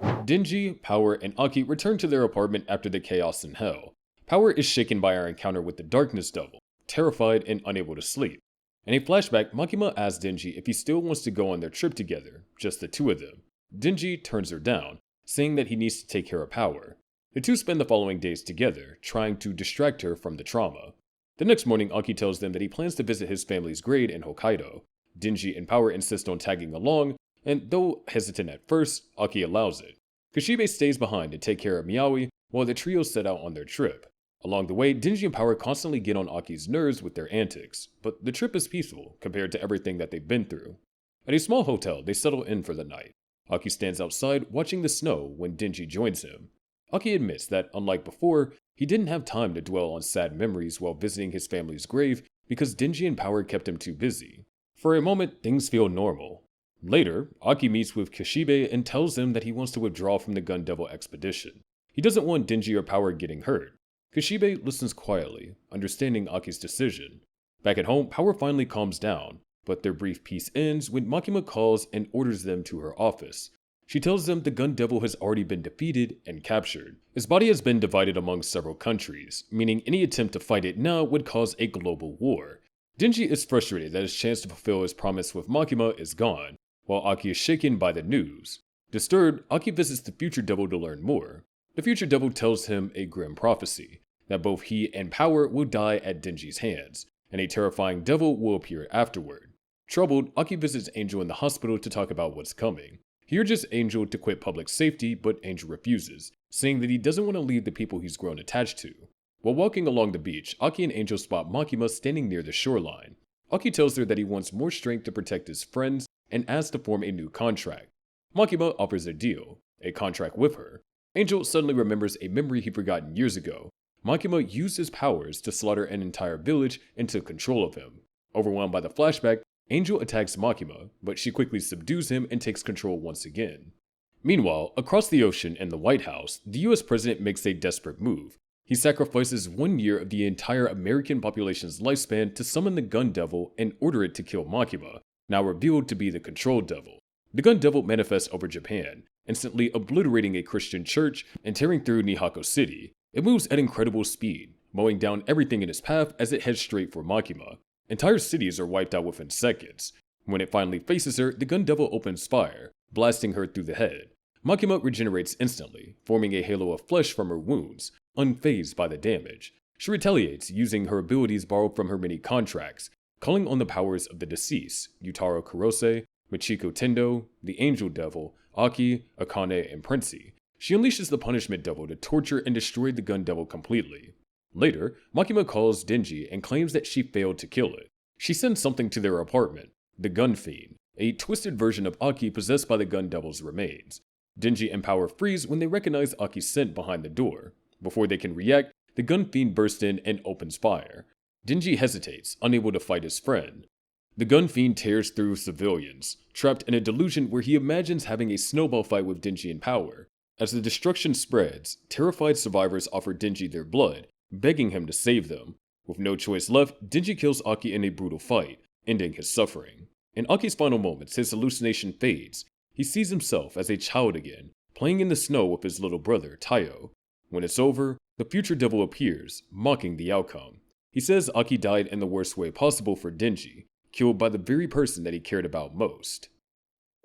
Denji, Power, and Aki return to their apartment after the chaos in Hell. Power is shaken by our encounter with the Darkness Devil, terrified and unable to sleep. In a flashback, Makima asks Denji if he still wants to go on their trip together, just the 2 of them. Denji turns her down, saying that he needs to take care of Power. The 2 spend the following days together, trying to distract her from the trauma. The next morning, Aki tells them that he plans to visit his family's grave in Hokkaido. Denji and Power insist on tagging along, and though hesitant at first, Aki allows it. Kishibe stays behind to take care of Meowy while the trio set out on their trip. Along the way, Denji and Power constantly get on Aki's nerves with their antics, but the trip is peaceful compared to everything that they've been through. At a small hotel, they settle in for the night. Aki stands outside watching the snow when Denji joins him. Aki admits that, unlike before, he didn't have time to dwell on sad memories while visiting his family's grave because Denji and Power kept him too busy. For a moment, things feel normal. Later, Aki meets with Kishibe and tells him that he wants to withdraw from the Gun Devil expedition. He doesn't want Denji or Power getting hurt. Kishibe listens quietly, understanding Aki's decision. Back at home, Power finally calms down, but their brief peace ends when Makima calls and orders them to her office. She tells them the Gun Devil has already been defeated and captured. His body has been divided among several countries, meaning any attempt to fight it now would cause a global war. Denji is frustrated that his chance to fulfill his promise with Makima is gone, while Aki is shaken by the news. Disturbed, Aki visits the Future Devil to learn more. The Future Devil tells him a grim prophecy, that both he and Power will die at Denji's hands, and a terrifying devil will appear afterward. Troubled, Aki visits Angel in the hospital to talk about what's coming. He urges Angel to quit public safety, but Angel refuses, saying that he doesn't want to leave the people he's grown attached to. While walking along the beach, Aki and Angel spot Makima standing near the shoreline. Aki tells her that he wants more strength to protect his friends and asks to form a new contract. Makima offers a deal, a contract with her. Angel suddenly remembers a memory he'd forgotten years ago. Makima used his powers to slaughter an entire village and took control of him. Overwhelmed by the flashback, Angel attacks Makima, but she quickly subdues him and takes control once again. Meanwhile, across the ocean in the White House, the US president makes a desperate move. He sacrifices 1 year of the entire American population's lifespan to summon the Gun Devil and order it to kill Makima, now revealed to be the Control Devil. The Gun Devil manifests over Japan, instantly obliterating a Christian church and tearing through Nihako City. It moves at incredible speed, mowing down everything in its path as it heads straight for Makima. Entire cities are wiped out within seconds. When it finally faces her, the Gun Devil opens fire, blasting her through the head. Makima regenerates instantly, forming a halo of flesh from her wounds, unfazed by the damage. She retaliates using her abilities borrowed from her many contracts, calling on the powers of the deceased, Yutaro Kurose, Michiko Tendo, the Angel Devil, Aki, Akane, and Princey. She unleashes the Punishment Devil to torture and destroy the Gun Devil completely. Later, Makima calls Denji and claims that she failed to kill it. She sends something to their apartment, the Gun Fiend, a twisted version of Aki possessed by the Gun Devil's remains. Denji and Power freeze when they recognize Aki's scent behind the door. Before they can react, the Gun Fiend bursts in and opens fire. Denji hesitates, unable to fight his friend. The Gun Fiend tears through civilians, trapped in a delusion where he imagines having a snowball fight with Denji and Power. As the destruction spreads, terrified survivors offer Denji their blood, begging him to save them. With no choice left, Denji kills Aki in a brutal fight, ending his suffering. In Aki's final moments, his hallucination fades. He sees himself as a child again, playing in the snow with his little brother, Taiyo. When it's over, the future devil appears, mocking the outcome. He says Aki died in the worst way possible for Denji, killed by the very person that he cared about most.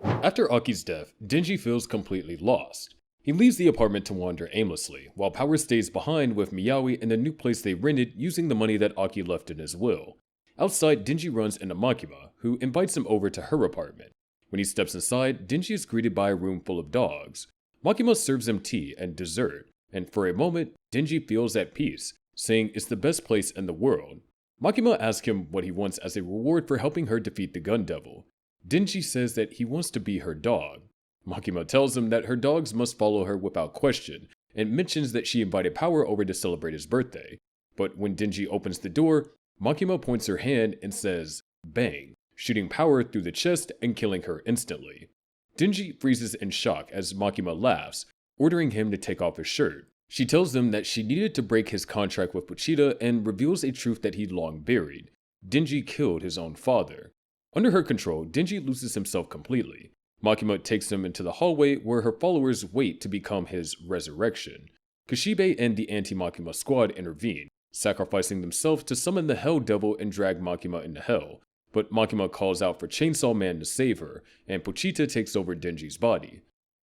After Aki's death, Denji feels completely lost. He leaves the apartment to wander aimlessly, while Power stays behind with Meowy in the new place they rented using the money that Aki left in his will. Outside, Denji runs into Makima, who invites him over to her apartment. When he steps inside, Denji is greeted by a room full of dogs. Makima serves him tea and dessert, and for a moment, Denji feels at peace, saying it's the best place in the world. Makima asks him what he wants as a reward for helping her defeat the Gun Devil. Denji says that he wants to be her dog. Makima tells him that her dogs must follow her without question, and mentions that she invited Power over to celebrate his birthday. But when Denji opens the door, Makima points her hand and says, "Bang," shooting Power through the chest and killing her instantly. Denji freezes in shock as Makima laughs, ordering him to take off his shirt. She tells him that she needed to break his contract with Pochita and reveals a truth that he'd long buried. Denji killed his own father. Under her control, Denji loses himself completely. Makima takes him into the hallway where her followers wait to become his resurrection. Kishibe and the anti-Makima squad intervene, sacrificing themselves to summon the Hell Devil and drag Makima into hell. But Makima calls out for Chainsaw Man to save her, and Pochita takes over Denji's body.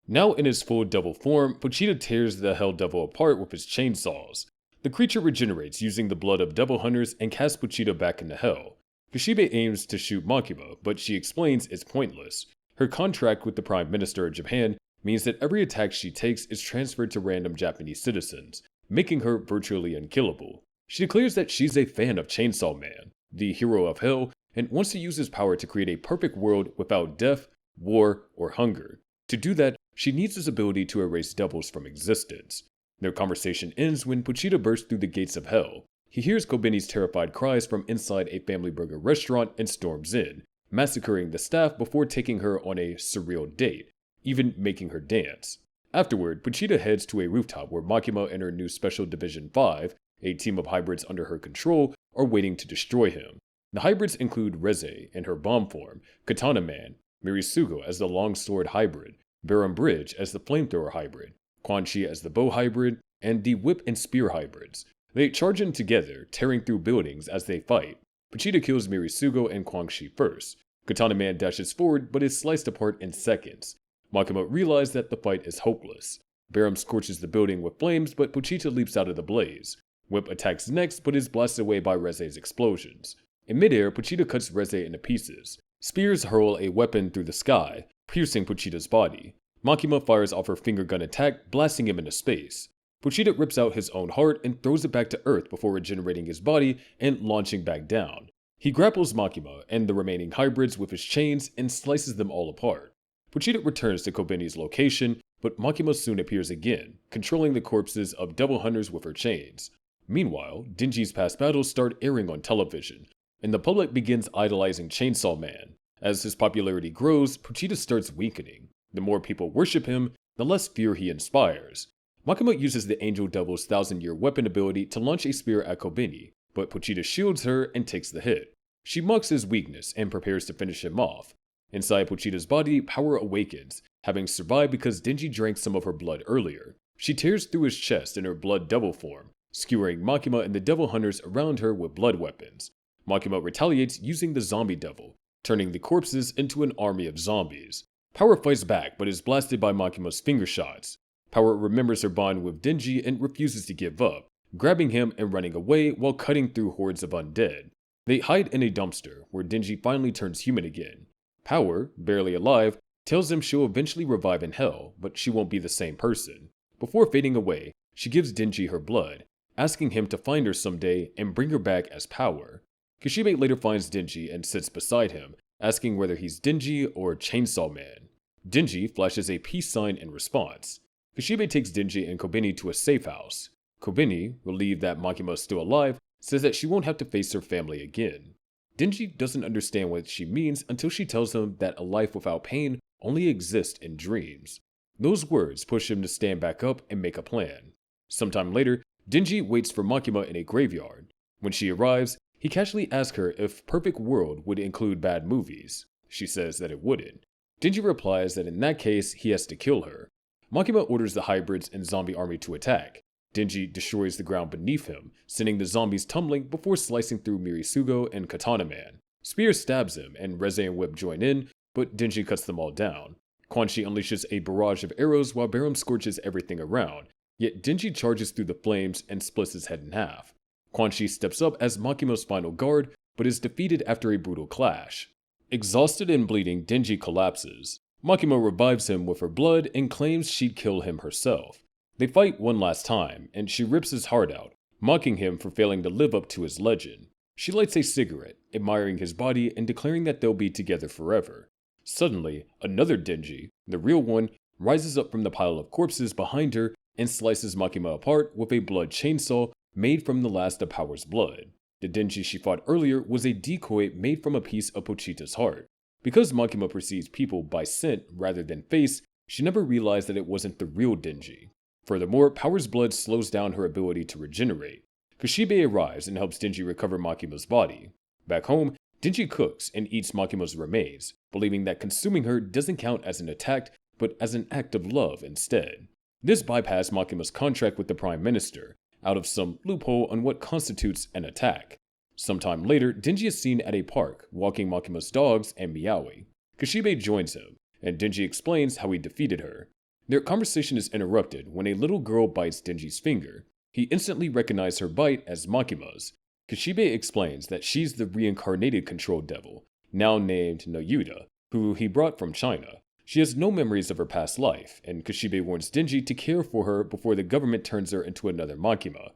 Now in his full devil form, Pochita tears the Hell Devil apart with his chainsaws. The creature regenerates using the blood of devil hunters and casts Pochita back into hell. Kishibe aims to shoot Makima, but she explains it's pointless. Her contract with the Prime Minister of Japan means that every attack she takes is transferred to random Japanese citizens, making her virtually unkillable. She declares that she's a fan of Chainsaw Man, the hero of hell, and wants to use his power to create a perfect world without death, war, or hunger. To do that, she needs his ability to erase devils from existence. Their conversation ends when Pochita bursts through the gates of hell. He hears Kobeni's terrified cries from inside a family burger restaurant and storms in, massacring the staff before taking her on a surreal date, even making her dance. Afterward, Pochita heads to a rooftop where Makima and her new Special Division 5, a team of hybrids under her control, are waiting to destroy him. The hybrids include Reze in her bomb form, Katana Man, Mirisugo as the longsword hybrid, Baron Bridge as the flamethrower hybrid, Quan Chi as the bow hybrid, and the whip and spear hybrids. They charge in together, tearing through buildings as they fight. Pochita kills Mirisugo and Quan Chi first. Katana Man dashes forward but is sliced apart in seconds. Makima realizes that the fight is hopeless. Baron scorches the building with flames, but Pochita leaps out of the blaze. Whip attacks next but is blasted away by Reze's explosions. In midair, Pochita cuts Reze into pieces. Spears hurl a weapon through the sky, piercing Pochita's body. Makima fires off her finger gun attack, blasting him into space. Pochita rips out his own heart and throws it back to Earth before regenerating his body and launching back down. He grapples Makima and the remaining hybrids with his chains and slices them all apart. Pochita returns to Kobeni's location, but Makima soon appears again, controlling the corpses of devil hunters with her chains. Meanwhile, Denji's past battles start airing on television, and the public begins idolizing Chainsaw Man. As his popularity grows, Pochita starts weakening. The more people worship him, the less fear he inspires. Makima uses the Angel Devil's 1,000-year weapon ability to launch a spear at Kobeni, but Pochita shields her and takes the hit. She mocks his weakness and prepares to finish him off. Inside Pochita's body, power awakens, having survived because Denji drank some of her blood earlier. She tears through his chest in her blood devil form, skewering Makima and the devil hunters around her with blood weapons. Makima retaliates using the zombie devil, turning the corpses into an army of zombies. Power fights back but is blasted by Makima's finger shots. Power remembers her bond with Denji and refuses to give up, grabbing him and running away while cutting through hordes of undead. They hide in a dumpster, where Denji finally turns human again. Power, barely alive, tells him she'll eventually revive in hell, but she won't be the same person. Before fading away, she gives Denji her blood, asking him to find her someday and bring her back as Power. Kishibe later finds Denji and sits beside him, asking whether he's Denji or Chainsaw Man. Denji flashes a peace sign in response. Kishibe takes Denji and Kobeni to a safe house. Kobeni, relieved that Makima is still alive, says that she won't have to face her family again. Denji doesn't understand what she means until she tells him that a life without pain only exists in dreams. Those words push him to stand back up and make a plan. Sometime later, Denji waits for Makima in a graveyard. When she arrives, he casually asks her if Perfect World would include bad movies. She says that it wouldn't. Denji replies that in that case, he has to kill her. Makima orders the hybrids and zombie army to attack. Denji destroys the ground beneath him, sending the zombies tumbling before slicing through Mirisugo and Katana Man. Spear stabs him, and Reze and Whip join in, but Denji cuts them all down. Quan Chi unleashes a barrage of arrows while Barum scorches everything around, yet Denji charges through the flames and splits his head in half. Quan Chi steps up as Makima's final guard, but is defeated after a brutal clash. Exhausted and bleeding, Denji collapses. Makima revives him with her blood and claims she'd kill him herself. They fight one last time, and she rips his heart out, mocking him for failing to live up to his legend. She lights a cigarette, admiring his body and declaring that they'll be together forever. Suddenly, another Denji, the real one, rises up from the pile of corpses behind her and slices Makima apart with a blood chainsaw made from the last of Power's blood. The Denji she fought earlier was a decoy made from a piece of Pochita's heart. Because Makima perceives people by scent rather than face, she never realized that it wasn't the real Denji. Furthermore, Power's blood slows down her ability to regenerate. Kishibe arrives and helps Denji recover Makima's body. Back home, Denji cooks and eats Makima's remains, believing that consuming her doesn't count as an attack, but as an act of love instead. This bypassed Makima's contract with the Prime Minister, out of some loophole on what constitutes an attack. Sometime later, Denji is seen at a park, walking Makima's dogs and Meowy. Kishibe joins him, and Denji explains how he defeated her. Their conversation is interrupted when a little girl bites Denji's finger. He instantly recognized her bite as Makima's. Kishibe explains that she's the reincarnated control devil, now named Noyuda, who he brought from China. She has no memories of her past life, and Kishibe warns Denji to care for her before the government turns her into another Makima.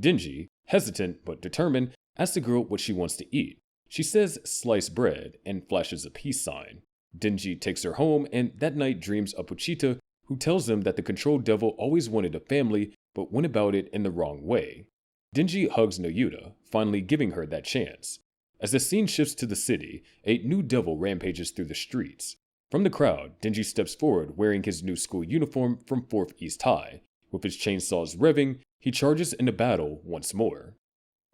Denji, hesitant but determined, asks the girl what she wants to eat. She says sliced bread and flashes a peace sign. Denji takes her home and that night dreams of Pochita, who tells him that the control devil always wanted a family but went about it in the wrong way. Denji hugs Noyuda, finally giving her that chance. As the scene shifts to the city, a new devil rampages through the streets. From the crowd, Denji steps forward wearing his new school uniform from 4th East High. With his chainsaws revving, he charges into battle once more.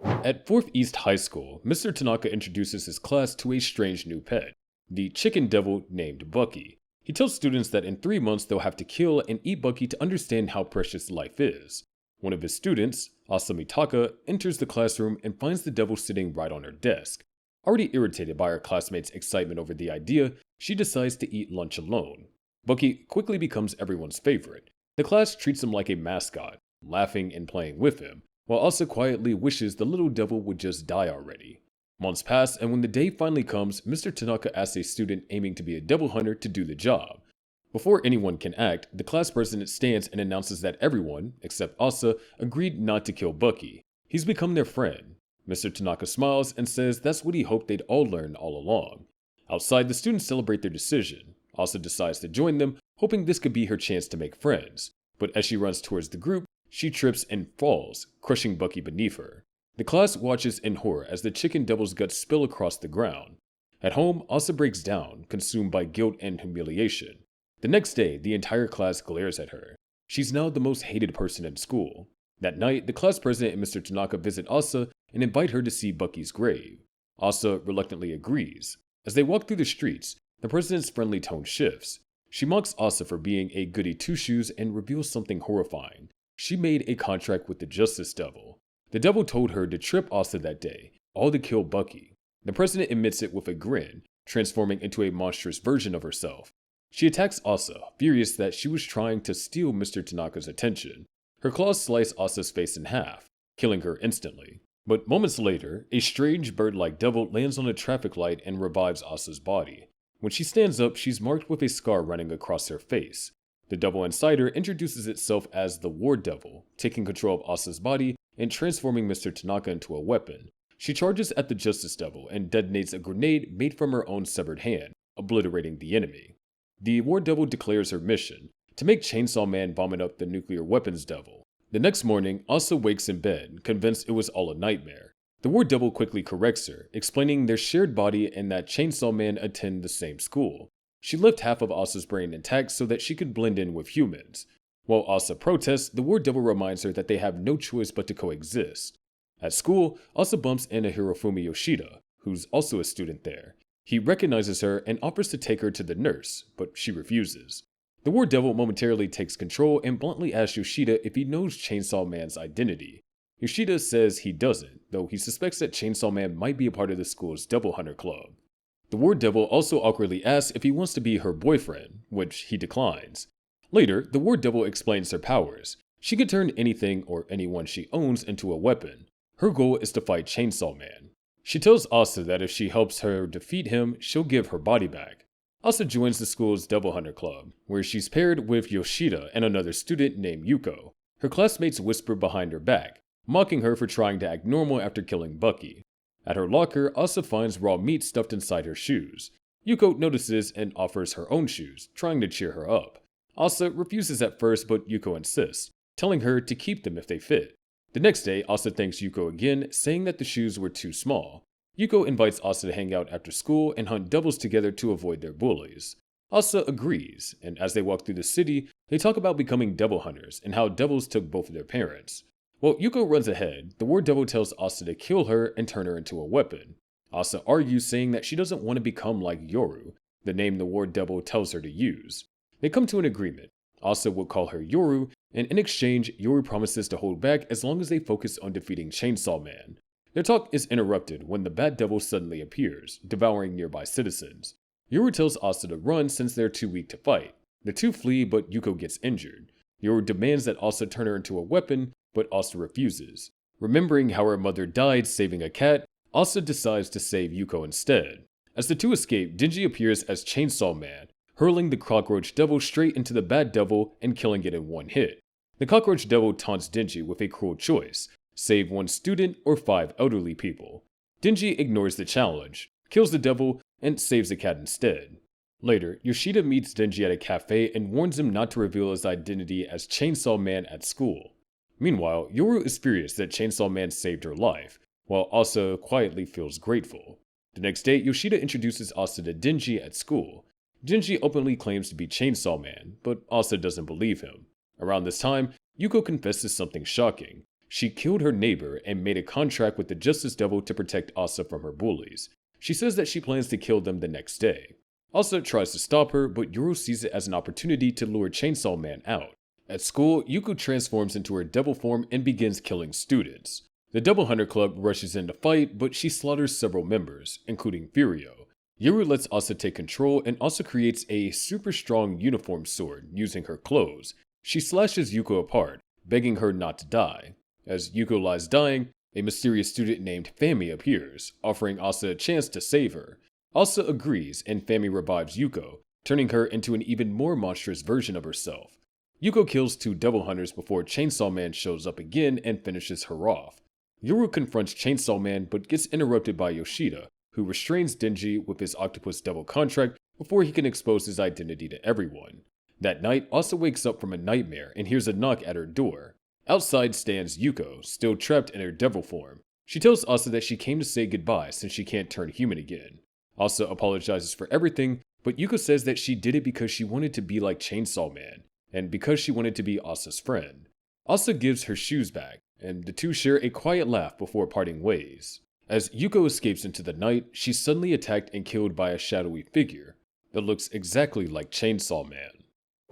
At 4th East High School, Mr. Tanaka introduces his class to a strange new pet, the chicken devil named Bucky. He tells students that in 3 months they'll have to kill and eat Bucky to understand how precious life is. One of his students, Asa Mitaka, enters the classroom and finds the devil sitting right on her desk. Already irritated by her classmates' excitement over the idea, she decides to eat lunch alone. Bucky quickly becomes everyone's favorite. The class treats him like a mascot, laughing and playing with him, while Asa quietly wishes the little devil would just die already. Months pass, and when the day finally comes, Mr. Tanaka asks a student aiming to be a devil hunter to do the job. Before anyone can act, the class president stands and announces that everyone, except Asa, agreed not to kill Bucky. He's become their friend. Mr. Tanaka smiles and says that's what he hoped they'd all learn all along. Outside, the students celebrate their decision. Asa decides to join them, hoping this could be her chance to make friends. But as she runs towards the group, she trips and falls, crushing Bucky beneath her. The class watches in horror as the chicken devil's guts spill across the ground. At home, Asa breaks down, consumed by guilt and humiliation. The next day, the entire class glares at her. She's now the most hated person in school. That night, the class president and Mr. Tanaka visit Asa and invite her to see Bucky's grave. Asa reluctantly agrees. As they walk through the streets, the president's friendly tone shifts. She mocks Asa for being a goody two-shoes and reveals something horrifying. She made a contract with the Justice Devil. The devil told her to trip Asa that day, all to kill Bucky. The president admits it with a grin, transforming into a monstrous version of herself. She attacks Asa, furious that she was trying to steal Mr. Tanaka's attention. Her claws slice Asa's face in half, killing her instantly. But moments later, a strange bird-like devil lands on a traffic light and revives Asa's body. When she stands up, she's marked with a scar running across her face. The devil inside her introduces itself as the War Devil, taking control of Asa's body and transforming Mr. Tanaka into a weapon. She charges at the Justice Devil and detonates a grenade made from her own severed hand, obliterating the enemy. The War Devil declares her mission, to make Chainsaw Man vomit up the nuclear weapons devil. The next morning, Asa wakes in bed, convinced it was all a nightmare. The War Devil quickly corrects her, explaining their shared body and that Chainsaw Man attend the same school. She left half of Asa's brain intact so that she could blend in with humans. While Asa protests, the War Devil reminds her that they have no choice but to coexist. At school, Asa bumps into Hirofumi Yoshida, who's also a student there. He recognizes her and offers to take her to the nurse, but she refuses. The War Devil momentarily takes control and bluntly asks Yoshida if he knows Chainsaw Man's identity. Yoshida says he doesn't, though he suspects that Chainsaw Man might be a part of the school's Devil Hunter Club. The War Devil also awkwardly asks if he wants to be her boyfriend, which he declines. Later, the War Devil explains her powers. She can turn anything or anyone she owns into a weapon. Her goal is to fight Chainsaw Man. She tells Asa that if she helps her defeat him, she'll give her body back. Asa joins the school's Devil Hunter Club, where she's paired with Yoshida and another student named Yuko. Her classmates whisper behind her back, mocking her for trying to act normal after killing Bucky. At her locker, Asa finds raw meat stuffed inside her shoes. Yuko notices and offers her own shoes, trying to cheer her up. Asa refuses at first, but Yuko insists, telling her to keep them if they fit. The next day, Asa thanks Yuko again, saying that the shoes were too small. Yuko invites Asa to hang out after school and hunt devils together to avoid their bullies. Asa agrees, and as they walk through the city, they talk about becoming devil hunters and how devils took both of their parents. While Yuko runs ahead, the War Devil tells Asa to kill her and turn her into a weapon. Asa argues, saying that she doesn't want to become like Yoru, the name the War Devil tells her to use. They come to an agreement. Asa will call her Yoru, and in exchange, Yoru promises to hold back as long as they focus on defeating Chainsaw Man. Their talk is interrupted when the Bat Devil suddenly appears, devouring nearby citizens. Yoru tells Asa to run since they're too weak to fight. The two flee, but Yuko gets injured. Yoru demands that Asa turn her into a weapon, but Asa refuses. Remembering how her mother died saving a cat, Asa decides to save Yuko instead. As the two escape, Denji appears as Chainsaw Man, hurling the Cockroach Devil straight into the Bat Devil and killing it in one hit. The Cockroach Devil taunts Denji with a cruel choice: save one student or 5 elderly people. Denji ignores the challenge, kills the devil, and saves the cat instead. Later, Yoshida meets Denji at a cafe and warns him not to reveal his identity as Chainsaw Man at school. Meanwhile, Yoru is furious that Chainsaw Man saved her life, while Asa quietly feels grateful. The next day, Yoshida introduces Asa to Denji at school. Denji openly claims to be Chainsaw Man, but Asa doesn't believe him. Around this time, Yuko confesses something shocking. She killed her neighbor and made a contract with the Justice Devil to protect Asa from her bullies. She says that she plans to kill them the next day. Asa tries to stop her, but Yoru sees it as an opportunity to lure Chainsaw Man out. At school, Yuko transforms into her devil form and begins killing students. The Devil Hunter Club rushes in to fight, but she slaughters several members, including Furio. Yoru lets Asa take control, and Asa creates a super strong uniform sword using her clothes. She slashes Yuko apart, begging her not to die. As Yuko lies dying, a mysterious student named Fami appears, offering Asa a chance to save her. Asa agrees, and Fami revives Yuko, turning her into an even more monstrous version of herself. Yuko kills 2 devil hunters before Chainsaw Man shows up again and finishes her off. Yoru confronts Chainsaw Man but gets interrupted by Yoshida, who restrains Denji with his octopus devil contract before he can expose his identity to everyone. That night, Asa wakes up from a nightmare and hears a knock at her door. Outside stands Yuko, still trapped in her devil form. She tells Asa that she came to say goodbye since she can't turn human again. Asa apologizes for everything, but Yuko says that she did it because she wanted to be like Chainsaw Man, and because she wanted to be Asa's friend. Asa gives her shoes back, and the two share a quiet laugh before parting ways. As Yuko escapes into the night, she's suddenly attacked and killed by a shadowy figure that looks exactly like Chainsaw Man.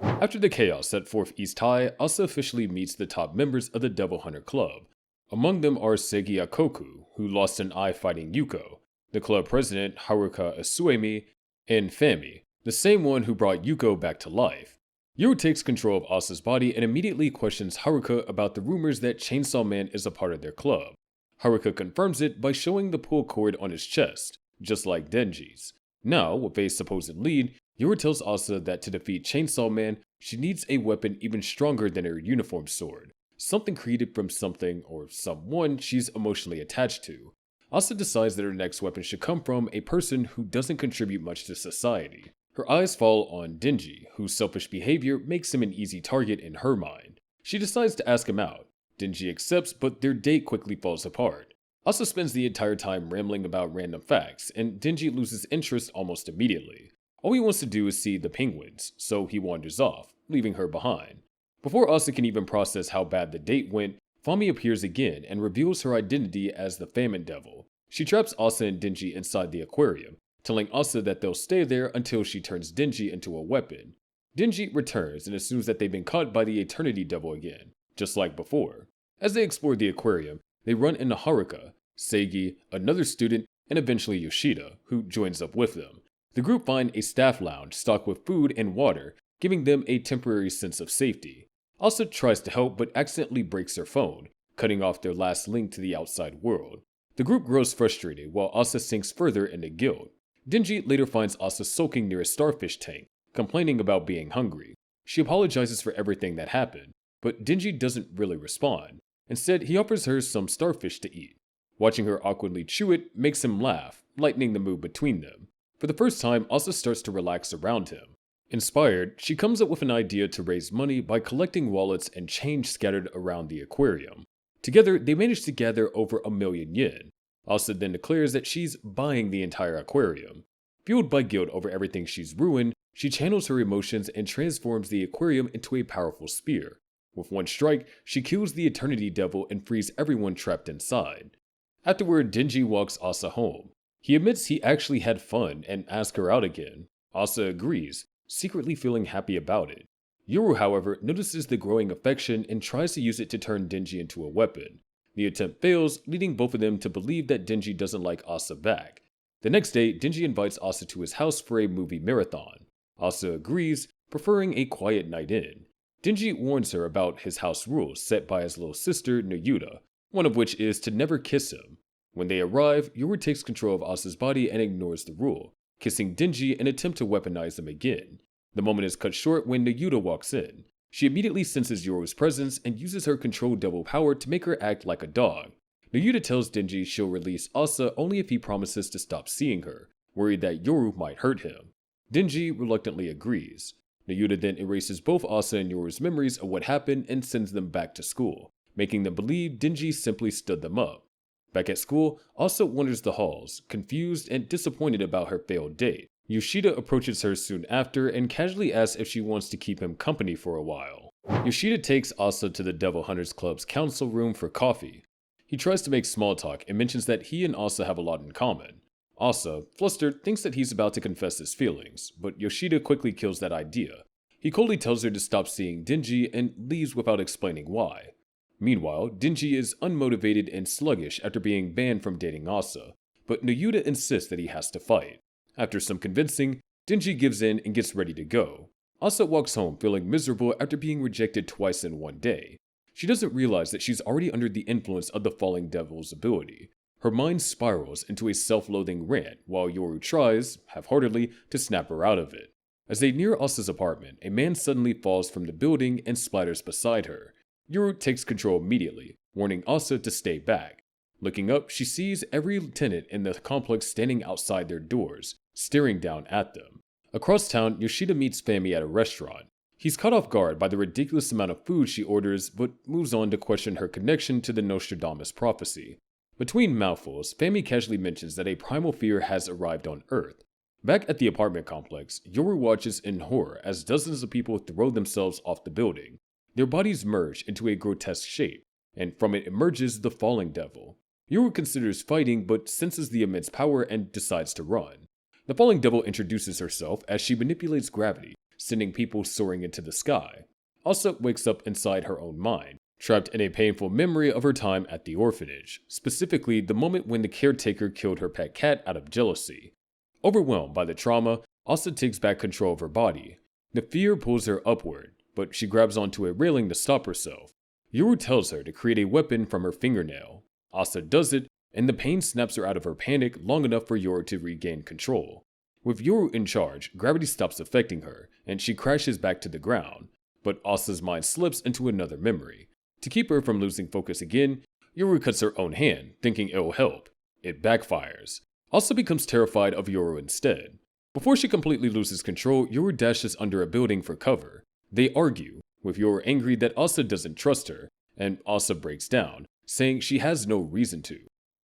After the chaos set forth East High, Asa officially meets the top members of the Devil Hunter Club. Among them are Seigi Akoku, who lost an eye fighting Yuko, the club president Haruka Asuemi, and Fami, the same one who brought Yuko back to life. Yoru takes control of Asa's body and immediately questions Haruka about the rumors that Chainsaw Man is a part of their club. Haruka confirms it by showing the pull cord on his chest, just like Denji's. Now, with a supposed lead, Yoru tells Asa that to defeat Chainsaw Man, she needs a weapon even stronger than her uniform sword, something created from something or someone she's emotionally attached to. Asa decides that her next weapon should come from a person who doesn't contribute much to society. Her eyes fall on Denji, whose selfish behavior makes him an easy target in her mind. She decides to ask him out. Denji accepts, but their date quickly falls apart. Asa spends the entire time rambling about random facts, and Denji loses interest almost immediately. All he wants to do is see the penguins, so he wanders off, leaving her behind. Before Asa can even process how bad the date went, Fami appears again and reveals her identity as the Famine Devil. She traps Asa and Denji inside the aquarium, telling Asa that they'll stay there until she turns Denji into a weapon. Denji returns and assumes that they've been caught by the Eternity Devil again, just like before. As they explore the aquarium, they run into Haruka, Seigi, another student, and eventually Yoshida, who joins up with them. The group find a staff lounge stocked with food and water, giving them a temporary sense of safety. Asa tries to help but accidentally breaks her phone, cutting off their last link to the outside world. The group grows frustrated while Asa sinks further into guilt. Denji later finds Asa sulking near a starfish tank, complaining about being hungry. She apologizes for everything that happened, but Denji doesn't really respond. Instead, he offers her some starfish to eat. Watching her awkwardly chew it makes him laugh, lightening the mood between them. For the first time, Asa starts to relax around him. Inspired, she comes up with an idea to raise money by collecting wallets and change scattered around the aquarium. Together, they manage to gather over 1,000,000 yen. Asa then declares that she's buying the entire aquarium. Fueled by guilt over everything she's ruined, she channels her emotions and transforms the aquarium into a powerful spear. With one strike, she kills the Eternity Devil and frees everyone trapped inside. Afterward, Denji walks Asa home. He admits he actually had fun and asks her out again. Asa agrees, secretly feeling happy about it. Yoru, however, notices the growing affection and tries to use it to turn Denji into a weapon. The attempt fails, leading both of them to believe that Denji doesn't like Asa back. The next day, Denji invites Asa to his house for a movie marathon. Asa agrees, preferring a quiet night in. Denji warns her about his house rules set by his little sister, Noyuta, one of which is to never kiss him. When they arrive, Yoru takes control of Asa's body and ignores the rule, kissing Denji in an attempt to weaponize him again. The moment is cut short when Noyuta walks in. She immediately senses Yoru's presence and uses her control devil power to make her act like a dog. Noyuta tells Denji she'll release Asa only if he promises to stop seeing her, worried that Yoru might hurt him. Denji reluctantly agrees. Noyuta then erases both Asa and Yoru's memories of what happened and sends them back to school, making them believe Denji simply stood them up. Back at school, Asa wanders the halls, confused and disappointed about her failed date. Yoshida approaches her soon after and casually asks if she wants to keep him company for a while. Yoshida takes Asa to the Devil Hunters Club's council room for coffee. He tries to make small talk and mentions that he and Asa have a lot in common. Asa, flustered, thinks that he's about to confess his feelings, but Yoshida quickly kills that idea. He coldly tells her to stop seeing Denji and leaves without explaining why. Meanwhile, Denji is unmotivated and sluggish after being banned from dating Asa, but Noyuta insists that he has to fight. After some convincing, Denji gives in and gets ready to go. Asa walks home feeling miserable after being rejected twice in one day. She doesn't realize that she's already under the influence of the Falling Devil's ability. Her mind spirals into a self-loathing rant while Yoru tries, half-heartedly, to snap her out of it. As they near Asa's apartment, a man suddenly falls from the building and splatters beside her. Yoru takes control immediately, warning Asa to stay back. Looking up, she sees every tenant in the complex standing outside their doors, staring down at them. Across town, Yoshida meets Fami at a restaurant. He's caught off guard by the ridiculous amount of food she orders, but moves on to question her connection to the Nostradamus prophecy. Between mouthfuls, Fami casually mentions that a primal fear has arrived on Earth. Back at the apartment complex, Yoru watches in horror as dozens of people throw themselves off the building. Their bodies merge into a grotesque shape, and from it emerges the Falling Devil. Yoru considers fighting but senses the immense power and decides to run. The Falling Devil introduces herself as she manipulates gravity, sending people soaring into the sky. Asa wakes up inside her own mind, trapped in a painful memory of her time at the orphanage, specifically the moment when the caretaker killed her pet cat out of jealousy. Overwhelmed by the trauma, Asa takes back control of her body. The fear pulls her upward, but she grabs onto a railing to stop herself. Yoru tells her to create a weapon from her fingernail. Asa does it, and the pain snaps her out of her panic long enough for Yoru to regain control. With Yoru in charge, gravity stops affecting her, and she crashes back to the ground. But Asa's mind slips into another memory. To keep her from losing focus again, Yoru cuts her own hand, thinking it'll help. It backfires. Asa becomes terrified of Yoru instead. Before she completely loses control, Yoru dashes under a building for cover. They argue, with Yoru angry that Asa doesn't trust her, and Asa breaks down, saying she has no reason to.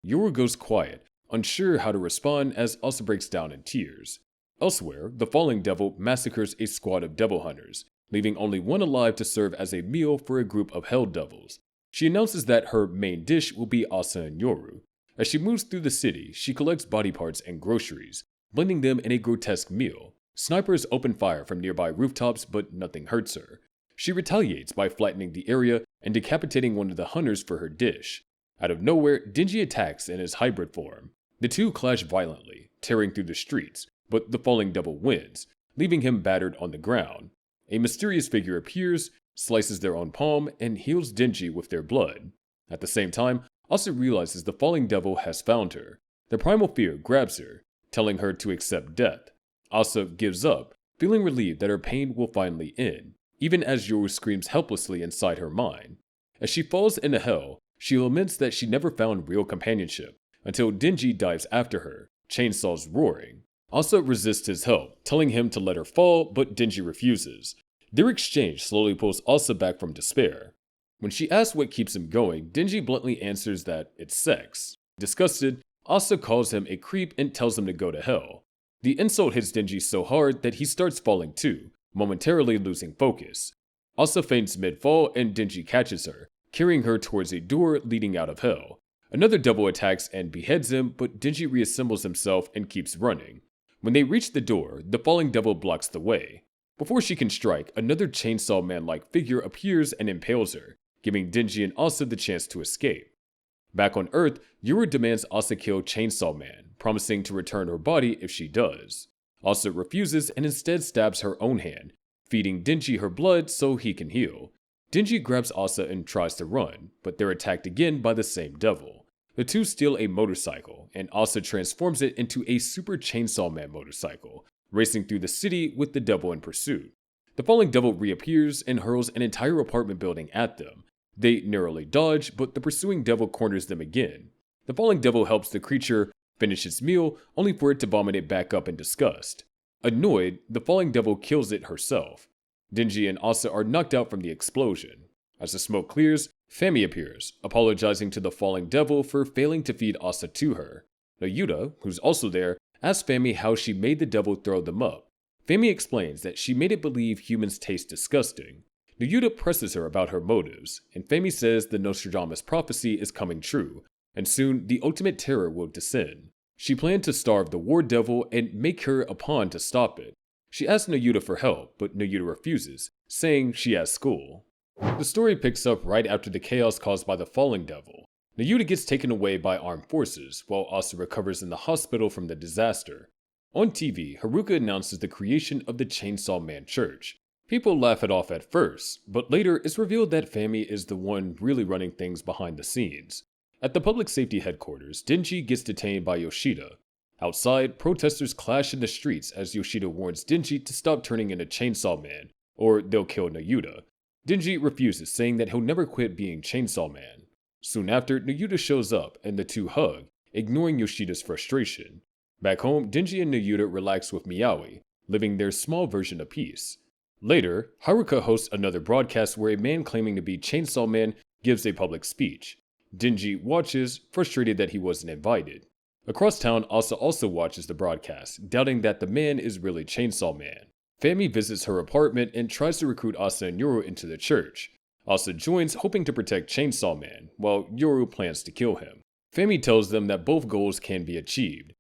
Yoru goes quiet, unsure how to respond as Asa breaks down in tears. Elsewhere, the Falling Devil massacres a squad of devil hunters, leaving only one alive to serve as a meal for a group of hell devils. She announces that her main dish will be Asa and Yoru. As she moves through the city, she collects body parts and groceries, blending them in a grotesque meal. Snipers open fire from nearby rooftops, but nothing hurts her. She retaliates by flattening the area and decapitating one of the hunters for her dish. Out of nowhere, Denji attacks in his hybrid form. The two clash violently, tearing through the streets, but the Falling Devil wins, leaving him battered on the ground. A mysterious figure appears, slices their own palm, and heals Denji with their blood. At the same time, Asa realizes the Falling Devil has found her. The primal fear grabs her, telling her to accept death. Asa gives up, feeling relieved that her pain will finally end, even as Yoru screams helplessly inside her mind. As she falls into hell, she laments that she never found real companionship, until Denji dives after her, chainsaws roaring. Asa resists his help, telling him to let her fall, but Denji refuses. Their exchange slowly pulls Asa back from despair. When she asks what keeps him going, Denji bluntly answers that it's sex. Disgusted, Asa calls him a creep and tells him to go to hell. The insult hits Denji so hard that he starts falling too, momentarily losing focus. Asa faints mid-fall and Denji catches her, carrying her towards a door leading out of hell. Another devil attacks and beheads him, but Denji reassembles himself and keeps running. When they reach the door, the Falling Devil blocks the way. Before she can strike, another chainsaw man-like figure appears and impales her, giving Denji and Asa the chance to escape. Back on Earth, Yoru demands Asa kill Chainsaw Man, promising to return her body if she does. Asa refuses and instead stabs her own hand, feeding Denji her blood so he can heal. Denji grabs Asa and tries to run, but they're attacked again by the same devil. The two steal a motorcycle, and Asa transforms it into a Super Chainsaw Man motorcycle, racing through the city with the devil in pursuit. The Falling Devil reappears and hurls an entire apartment building at them. They narrowly dodge, but the pursuing devil corners them again. The Falling Devil helps the creature finish its meal, only for it to vomit it back up in disgust. Annoyed, the Falling Devil kills it herself. Denji and Asa are knocked out from the explosion. As the smoke clears, Fami appears, apologizing to the Falling Devil for failing to feed Asa to her. Yuta, who's also there, asks Fami how she made the devil throw them up. Fami explains that she made it believe humans taste disgusting. Yuta presses her about her motives, and Fami says the Nostradamus prophecy is coming true, and soon the ultimate terror will descend. She planned to starve the War Devil and make her a pawn to stop it. She asks Yuta for help, but Yuta refuses, saying she has school. The story picks up right after the chaos caused by the Falling Devil. Yuta gets taken away by armed forces, while Asa recovers in the hospital from the disaster. On TV, Haruka announces the creation of the Chainsaw Man Church. People laugh it off at first, but later it's revealed that Fami is the one really running things behind the scenes. At the public safety headquarters, Denji gets detained by Yoshida. Outside, protesters clash in the streets as Yoshida warns Denji to stop turning into Chainsaw Man, or they'll kill Yuta. Denji refuses, saying that he'll never quit being Chainsaw Man. Soon after, Yuta shows up, and the two hug, ignoring Yoshida's frustration. Back home, Denji and Yuta relax with Meowy, living their small version of peace. Later, Haruka hosts another broadcast where a man claiming to be Chainsaw Man gives a public speech. Denji watches, frustrated that he wasn't invited. Across town, Asa also watches the broadcast, doubting that the man is really Chainsaw Man. Fami visits her apartment and tries to recruit Asa and Yoru into the church. Asa joins, hoping to protect Chainsaw Man, while Yoru plans to kill him. Fami tells them that both goals can be achieved.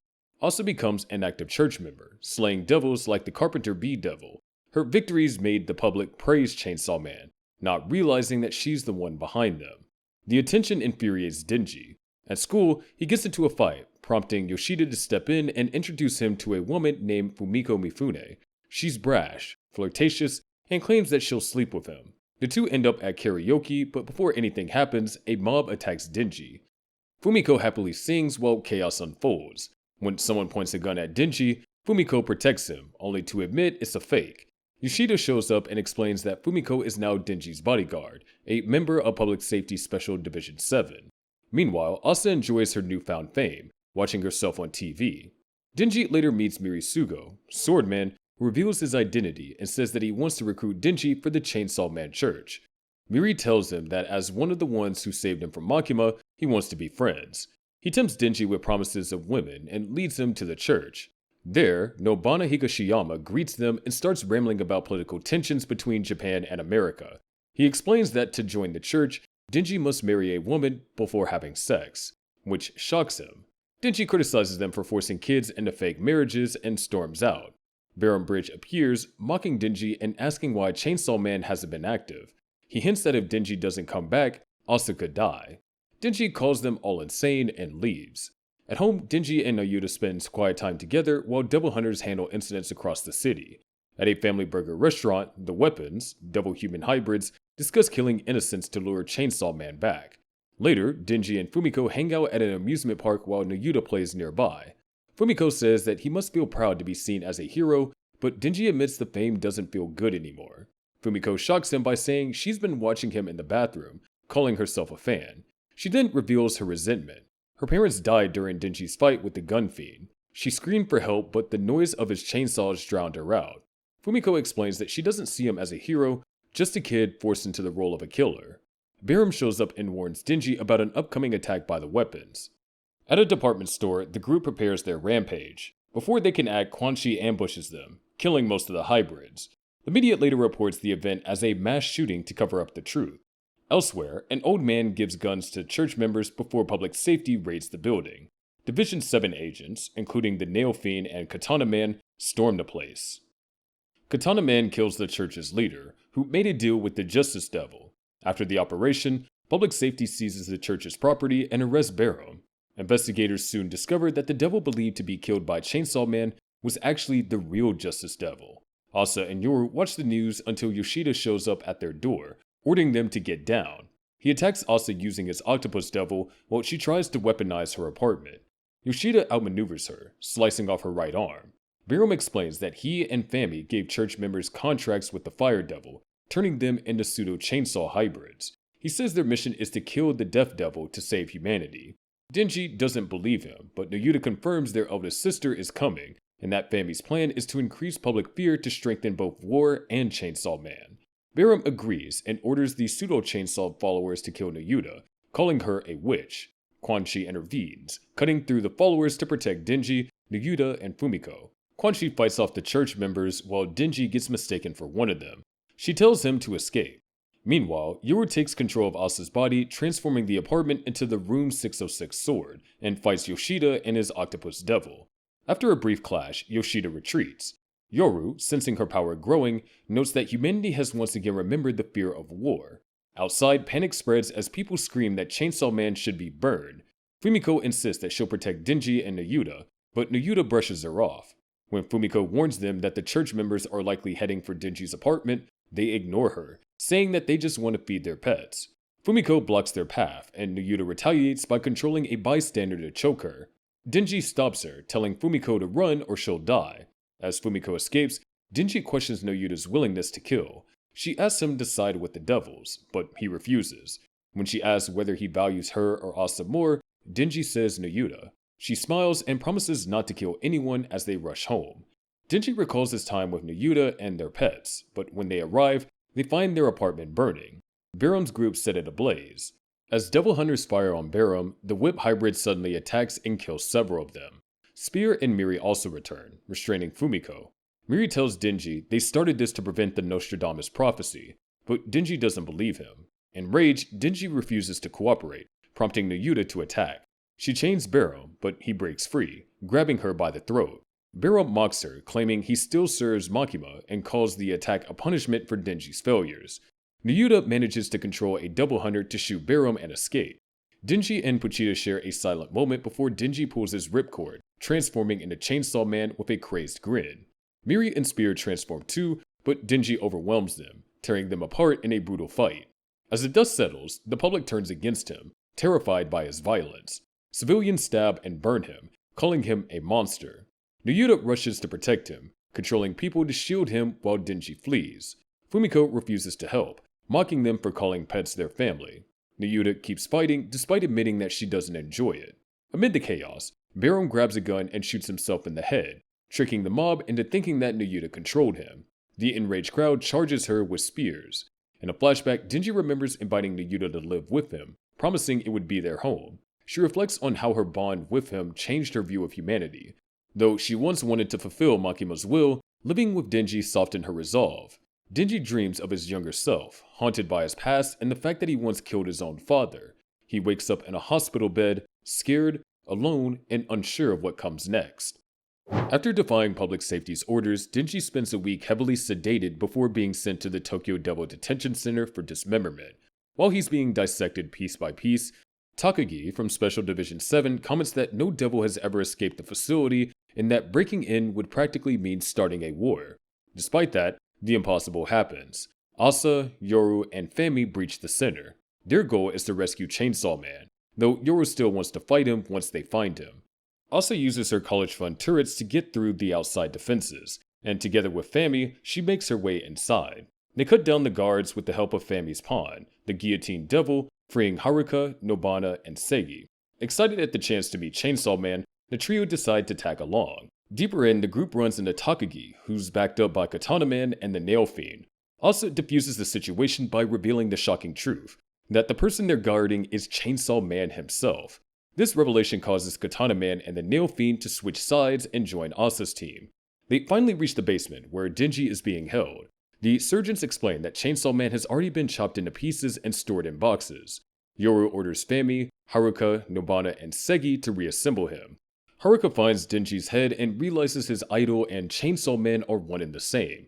Asa becomes an active church member, slaying devils like the Carpenter Bee Devil. Her victories made the public praise Chainsaw Man, not realizing that she's the one behind them. The attention infuriates Denji. At school, he gets into a fight, prompting Yoshida to step in and introduce him to a woman named Fumiko Mifune. She's brash, flirtatious, and claims that she'll sleep with him. The two end up at karaoke, but before anything happens, a mob attacks Denji. Fumiko happily sings while chaos unfolds. When someone points a gun at Denji, Fumiko protects him, only to admit it's a fake. Yoshida shows up and explains that Fumiko is now Denji's bodyguard, a member of Public Safety Special Division 7. Meanwhile, Asa enjoys her newfound fame, watching herself on TV. Denji later meets Mirisugo, Swordman, who reveals his identity and says that he wants to recruit Denji for the Chainsaw Man Church. Miri tells him that as one of the ones who saved him from Makima, he wants to be friends. He tempts Denji with promises of women and leads him to the church. There, Nobana Higashiyama greets them and starts rambling about political tensions between Japan and America. He explains that to join the church, Denji must marry a woman before having sex, which shocks him. Denji criticizes them for forcing kids into fake marriages and storms out. Baron Bridge appears, mocking Denji and asking why Chainsaw Man hasn't been active. He hints that if Denji doesn't come back, Asa could die. Denji calls them all insane and leaves. At home, Denji and Nayuta spend quiet time together while devil hunters handle incidents across the city. At a family burger restaurant, the weapons, devil-human hybrids, discuss killing innocents to lure Chainsaw Man back. Later, Denji and Fumiko hang out at an amusement park while Nayuta plays nearby. Fumiko says that he must feel proud to be seen as a hero, but Denji admits the fame doesn't feel good anymore. Fumiko shocks him by saying she's been watching him in the bathroom, calling herself a fan. She then reveals her resentment. Her parents died during Denji's fight with the Gun Fiend. She screamed for help, but the noise of his chainsaws drowned her out. Fumiko explains that she doesn't see him as a hero, just a kid forced into the role of a killer. Barum shows up and warns Denji about an upcoming attack by the weapons. At a department store, the group prepares their rampage. Before they can act, Quan Chi ambushes them, killing most of the hybrids. The media later reports the event as a mass shooting to cover up the truth. Elsewhere, an old man gives guns to church members before public safety raids the building. Division 7 agents, including the Nail Fiend and Katana Man, storm the place. Katana Man kills the church's leader, who made a deal with the Justice Devil. After the operation, public safety seizes the church's property and arrests Barum. Investigators soon discovered that the devil believed to be killed by Chainsaw Man was actually the real Justice Devil. Asa and Yoru watch the news until Yoshida shows up at their door, ordering them to get down. He attacks Asa using his octopus devil while she tries to weaponize her apartment. Yoshida outmaneuvers her, slicing off her right arm. Barum explains that he and Fami gave church members contracts with the Fire Devil, turning them into pseudo-chainsaw hybrids. He says their mission is to kill the Death Devil to save humanity. Denji doesn't believe him, but Nayuta confirms their eldest sister is coming, and that Fami's plan is to increase public fear to strengthen both War and Chainsaw Man. Barum agrees and orders the pseudo-chainsaw followers to kill Nayuta, calling her a witch. Quan Chi intervenes, cutting through the followers to protect Denji, Nayuta, and Fumiko. Quan Chi fights off the church members while Denji gets mistaken for one of them. She tells him to escape. Meanwhile, Yoru takes control of Asa's body, transforming the apartment into the Room 606 sword, and fights Yoshida and his octopus devil. After a brief clash, Yoshida retreats. Yoru, sensing her power growing, notes that humanity has once again remembered the fear of war. Outside, panic spreads as people scream that Chainsaw Man should be burned. Fumiko insists that she'll protect Denji and Nayuta, but Nayuta brushes her off. When Fumiko warns them that the church members are likely heading for Denji's apartment, they ignore her, saying that they just want to feed their pets. Fumiko blocks their path, and Nayuta retaliates by controlling a bystander to choke her. Denji stops her, telling Fumiko to run or she'll die. As Fumiko escapes, Denji questions Nayuta's willingness to kill. She asks him to side with the devils, but he refuses. When she asks whether he values her or Asa more, Denji says Nayuta. She smiles and promises not to kill anyone as they rush home. Denji recalls his time with Nayuta and their pets, but when they arrive, they find their apartment burning. Barum's group set it ablaze. As Devil Hunters fire on Barum, the whip hybrid suddenly attacks and kills several of them. Spear and Miri also return, restraining Fumiko. Miri tells Denji they started this to prevent the Nostradamus prophecy, but Denji doesn't believe him. Enraged, Denji refuses to cooperate, prompting Nayuta to attack. She chains Barum, but he breaks free, grabbing her by the throat. Barum mocks her, claiming he still serves Makima and calls the attack a punishment for Denji's failures. Nayuta manages to control a double hunter to shoot Barum and escape. Denji and Pochita share a silent moment before Denji pulls his ripcord, transforming into Chainsaw Man with a crazed grin. Miri and Spear transform too, but Denji overwhelms them, tearing them apart in a brutal fight. As the dust settles, the public turns against him, terrified by his violence. Civilians stab and burn him, calling him a monster. Nayuta rushes to protect him, controlling people to shield him while Denji flees. Fumiko refuses to help, mocking them for calling pets their family. Nayuta keeps fighting despite admitting that she doesn't enjoy it. Amid the chaos, Barum grabs a gun and shoots himself in the head, tricking the mob into thinking that Nayuta controlled him. The enraged crowd charges her with spears. In a flashback, Denji remembers inviting Nayuta to live with him, promising it would be their home. She reflects on how her bond with him changed her view of humanity. Though she once wanted to fulfill Makima's will, living with Denji softened her resolve. Denji dreams of his younger self, haunted by his past and the fact that he once killed his own father. He wakes up in a hospital bed, scared, alone, and unsure of what comes next. After defying public safety's orders, Denji spends a week heavily sedated before being sent to the Tokyo Devil Detention Center for dismemberment. While he's being dissected piece by piece, Takagi from Special Division 7 comments that no devil has ever escaped the facility and that breaking in would practically mean starting a war. Despite that, the impossible happens. Asa, Yoru, and Fami breach the center. Their goal is to rescue Chainsaw Man, though Yoru still wants to fight him once they find him. Asa uses her college fund turrets to get through the outside defenses, and together with Fami, she makes her way inside. They cut down the guards with the help of Fami's pawn, the Guillotine Devil, freeing Haruka, Nobana, and Segi. Excited at the chance to meet Chainsaw Man, the trio decide to tag along. Deeper in, the group runs into Takagi, who's backed up by Katana Man and the Nail Fiend. Asa diffuses the situation by revealing the shocking truth, that the person they're guarding is Chainsaw Man himself. This revelation causes Katana Man and the Nail Fiend to switch sides and join Asa's team. They finally reach the basement, where Denji is being held. The surgeons explain that Chainsaw Man has already been chopped into pieces and stored in boxes. Yoru orders Fami, Haruka, Nobana, and Segi to reassemble him. Haruka finds Denji's head and realizes his idol and Chainsaw Man are one and the same.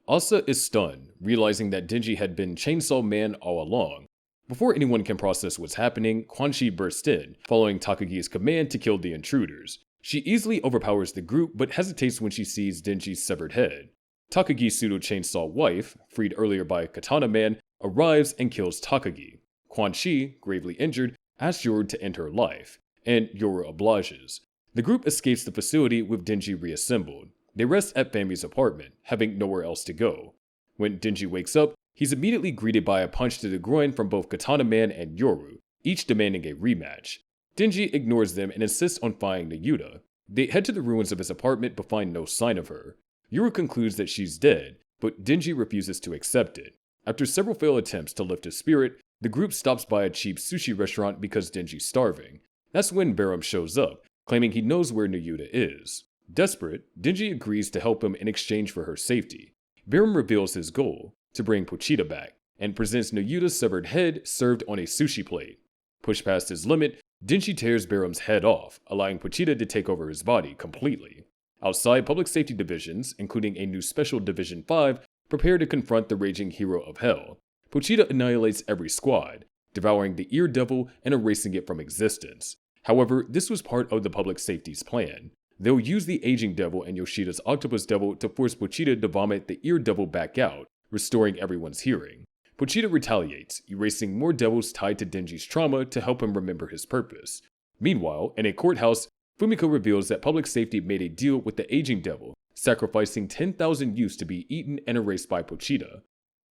Asa is stunned, realizing that Denji had been Chainsaw Man all along. Before anyone can process what's happening, Quan Chi bursts in, following Takagi's command to kill the intruders. She easily overpowers the group, but hesitates when she sees Denji's severed head. Takagi's pseudo-chainsaw wife, freed earlier by Katana Man, arrives and kills Takagi. Quan Chi, gravely injured, asks Yoru to end her life, and Yoru obliges. The group escapes the facility with Denji reassembled. They rest at Fami's apartment, having nowhere else to go. When Denji wakes up, he's immediately greeted by a punch to the groin from both Katana Man and Yoru, each demanding a rematch. Denji ignores them and insists on finding Nayuta. They head to the ruins of his apartment but find no sign of her. Yoru concludes that she's dead, but Denji refuses to accept it. After several failed attempts to lift his spirit, the group stops by a cheap sushi restaurant because Denji's starving. That's when Barum shows up, claiming he knows where Nayuta is. Desperate, Denji agrees to help him in exchange for her safety. Barum reveals his goal, to bring Pochita back, and presents Nayuta's severed head served on a sushi plate. Pushed past his limit, Denji tears Barum's head off, allowing Pochita to take over his body completely. Outside, public safety divisions, including a new Special Division 5, prepare to confront the raging hero of hell. Pochita annihilates every squad, devouring the Ear Devil and erasing it from existence. However, this was part of the public safety's plan. They'll use the Aging Devil and Yoshida's Octopus Devil to force Pochita to vomit the Ear Devil back out, restoring everyone's hearing. Pochita retaliates, erasing more devils tied to Denji's trauma to help him remember his purpose. Meanwhile, in a courthouse, Fumiko reveals that public safety made a deal with the Aging Devil, sacrificing 10,000 youths to be eaten and erased by Pochita.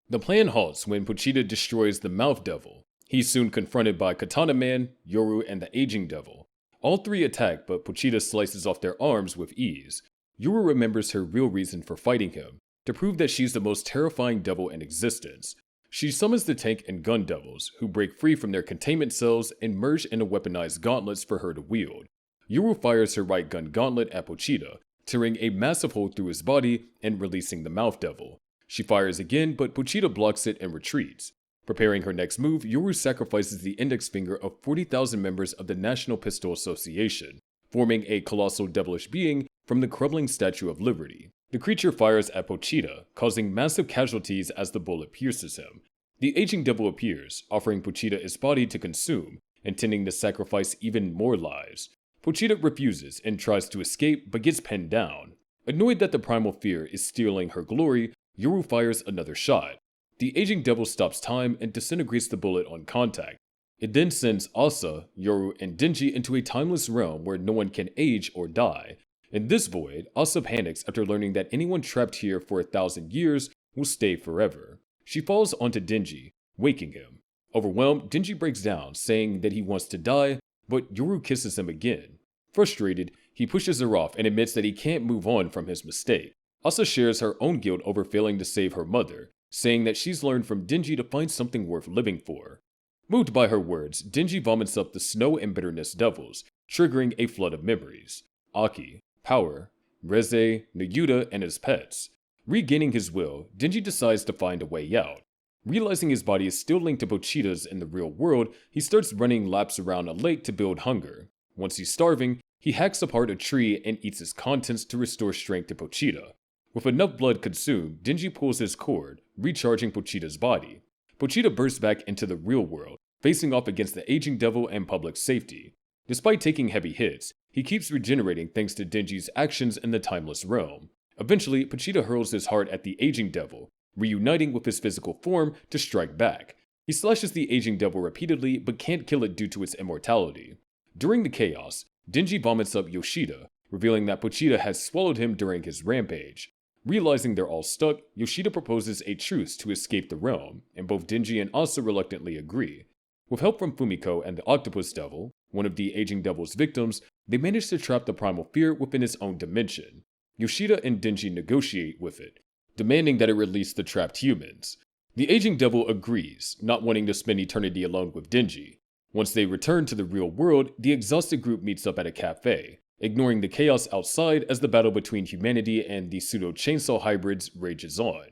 The plan halts when Pochita destroys the Mouth Devil. He's soon confronted by Katana Man, Yoru, and the Aging Devil. All three attack, but Pochita slices off their arms with ease. Yoru remembers her real reason for fighting him, to prove that she's the most terrifying devil in existence. She summons the tank and gun devils, who break free from their containment cells and merge into weaponized gauntlets for her to wield. Yoru fires her right gun gauntlet at Pochita, tearing a massive hole through his body and releasing the mouth devil. She fires again, but Pochita blocks it and retreats. Preparing her next move, Yoru sacrifices the index finger of 40,000 members of the National Pistol Association, forming a colossal devilish being from the crumbling Statue of Liberty. The creature fires at Pochita, causing massive casualties as the bullet pierces him. The aging devil appears, offering Pochita its body to consume, intending to sacrifice even more lives. Pochita refuses and tries to escape but gets pinned down. Annoyed that the Primal Fear is stealing her glory, Yoru fires another shot. The aging devil stops time and disintegrates the bullet on contact. It then sends Asa, Yoru, and Denji into a timeless realm where no one can age or die. In this void, Asa panics after learning that anyone trapped here for 1,000 years will stay forever. She falls onto Denji, waking him. Overwhelmed, Denji breaks down, saying that he wants to die, but Yoru kisses him again. Frustrated, he pushes her off and admits that he can't move on from his mistake. Asa shares her own guilt over failing to save her mother, saying that she's learned from Denji to find something worth living for. Moved by her words, Denji vomits up the snow and bitterness devils, triggering a flood of memories. Aki, Power, Reze, Nayuta, and his pets. Regaining his will, Denji decides to find a way out. Realizing his body is still linked to Pochita's in the real world, he starts running laps around a lake to build hunger. Once he's starving, he hacks apart a tree and eats its contents to restore strength to Pochita. With enough blood consumed, Denji pulls his cord, recharging Pochita's body. Pochita bursts back into the real world, facing off against the aging devil and public safety. Despite taking heavy hits, he keeps regenerating thanks to Denji's actions in the timeless realm. Eventually, Pochita hurls his heart at the aging devil, reuniting with his physical form to strike back. He slashes the aging devil repeatedly but can't kill it due to its immortality. During the chaos, Denji vomits up Yoshida, revealing that Pochita has swallowed him during his rampage. Realizing they're all stuck, Yoshida proposes a truce to escape the realm, and both Denji and Asa reluctantly agree. With help from Fumiko and the Octopus Devil, one of the aging devil's victims, they manage to trap the Primal Fear within its own dimension. Yoshida and Denji negotiate with it, demanding that it release the trapped humans. The aging devil agrees, not wanting to spend eternity alone with Denji. Once they return to the real world, the exhausted group meets up at a cafe, ignoring the chaos outside as the battle between humanity and the pseudo-chainsaw hybrids rages on.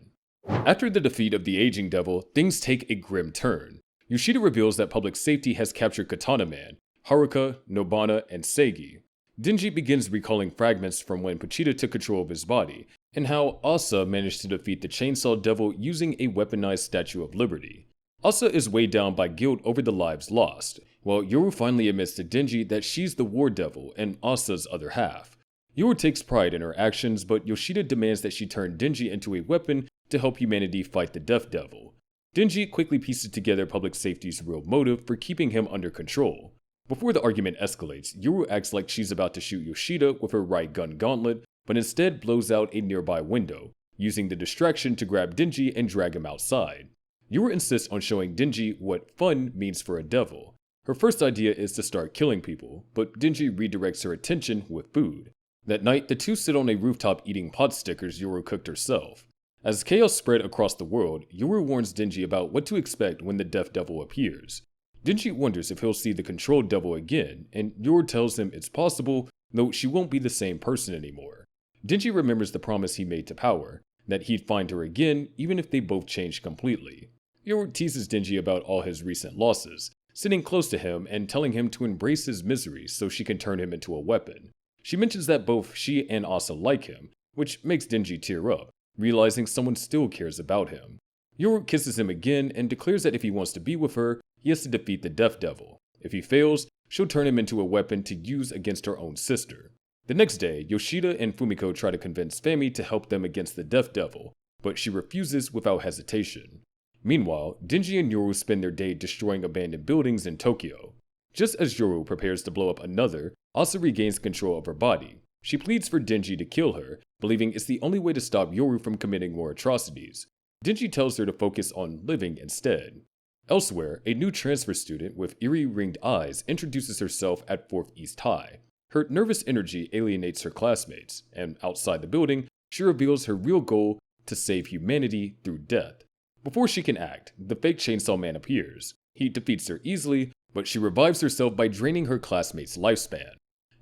After the defeat of the aging devil, things take a grim turn. Yoshida reveals that public safety has captured Katana Man, Haruka, Nobana, and Seigi. Denji begins recalling fragments from when Pochita took control of his body, and how Asa managed to defeat the Chainsaw Devil using a weaponized Statue of Liberty. Asa is weighed down by guilt over the lives lost, while Yoru finally admits to Denji that she's the War Devil and Asa's other half. Yoru takes pride in her actions, but Yoshida demands that she turn Denji into a weapon to help humanity fight the Death Devil. Denji quickly pieces together public safety's real motive for keeping him under control. Before the argument escalates, Yoru acts like she's about to shoot Yoshida with her right gun gauntlet, but instead blows out a nearby window, using the distraction to grab Denji and drag him outside. Yoru insists on showing Denji what fun means for a devil. Her first idea is to start killing people, but Denji redirects her attention with food. That night, the two sit on a rooftop eating pot stickers Yoru cooked herself. As chaos spread across the world, Yoru warns Denji about what to expect when the Death Devil appears. Denji wonders if he'll see the Controlled Devil again, and Yoru tells him it's possible, though she won't be the same person anymore. Denji remembers the promise he made to Power, that he'd find her again even if they both changed completely. Yoru teases Denji about all his recent losses, sitting close to him and telling him to embrace his misery so she can turn him into a weapon. She mentions that both she and Asa like him, which makes Denji tear up, realizing someone still cares about him. Yoru kisses him again and declares that if he wants to be with her, he has to defeat the Death Devil. If he fails, she'll turn him into a weapon to use against her own sister. The next day, Yoshida and Fumiko try to convince Fami to help them against the Death Devil, but she refuses without hesitation. Meanwhile, Denji and Yoru spend their day destroying abandoned buildings in Tokyo. Just as Yoru prepares to blow up another, Asa regains control of her body. She pleads for Denji to kill her, believing it's the only way to stop Yoru from committing more atrocities. Denji tells her to focus on living instead. Elsewhere, a new transfer student with eerie ringed eyes introduces herself at 4th East High. Her nervous energy alienates her classmates, and outside the building, she reveals her real goal to save humanity through death. Before she can act, the fake Chainsaw Man appears. He defeats her easily, but she revives herself by draining her classmates' lifespan.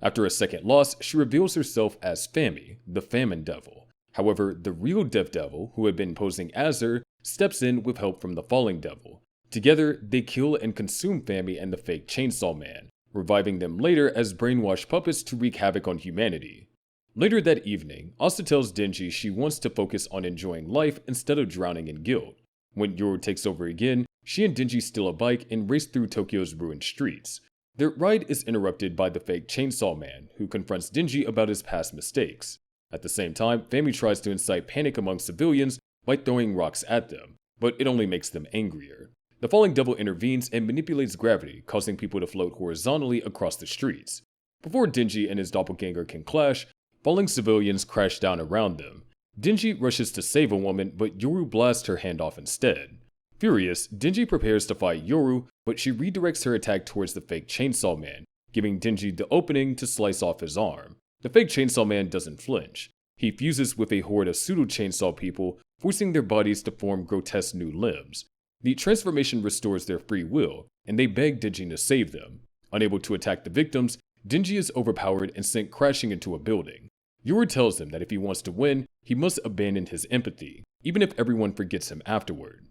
After a second loss, she reveals herself as Fami, the Famine Devil. However, the real Death Devil, who had been posing as her, steps in with help from the Falling Devil. Together, they kill and consume Fami and the fake Chainsaw Man, reviving them later as brainwashed puppets to wreak havoc on humanity. Later that evening, Asa tells Denji she wants to focus on enjoying life instead of drowning in guilt. When Yoru takes over again, she and Denji steal a bike and race through Tokyo's ruined streets. Their ride is interrupted by the fake Chainsaw Man, who confronts Denji about his past mistakes. At the same time, Fami tries to incite panic among civilians by throwing rocks at them, but it only makes them angrier. The Falling Devil intervenes and manipulates gravity, causing people to float horizontally across the streets. Before Denji and his doppelganger can clash, falling civilians crash down around them. Denji rushes to save a woman, but Yoru blasts her hand off instead. Furious, Denji prepares to fight Yoru, but she redirects her attack towards the fake Chainsaw Man, giving Denji the opening to slice off his arm. The fake Chainsaw Man doesn't flinch. He fuses with a horde of pseudo-chainsaw people, forcing their bodies to form grotesque new limbs. The transformation restores their free will, and they beg Denji to save them. Unable to attack the victims, Denji is overpowered and sent crashing into a building. Yoru tells him that if he wants to win, he must abandon his empathy, even if everyone forgets him afterward.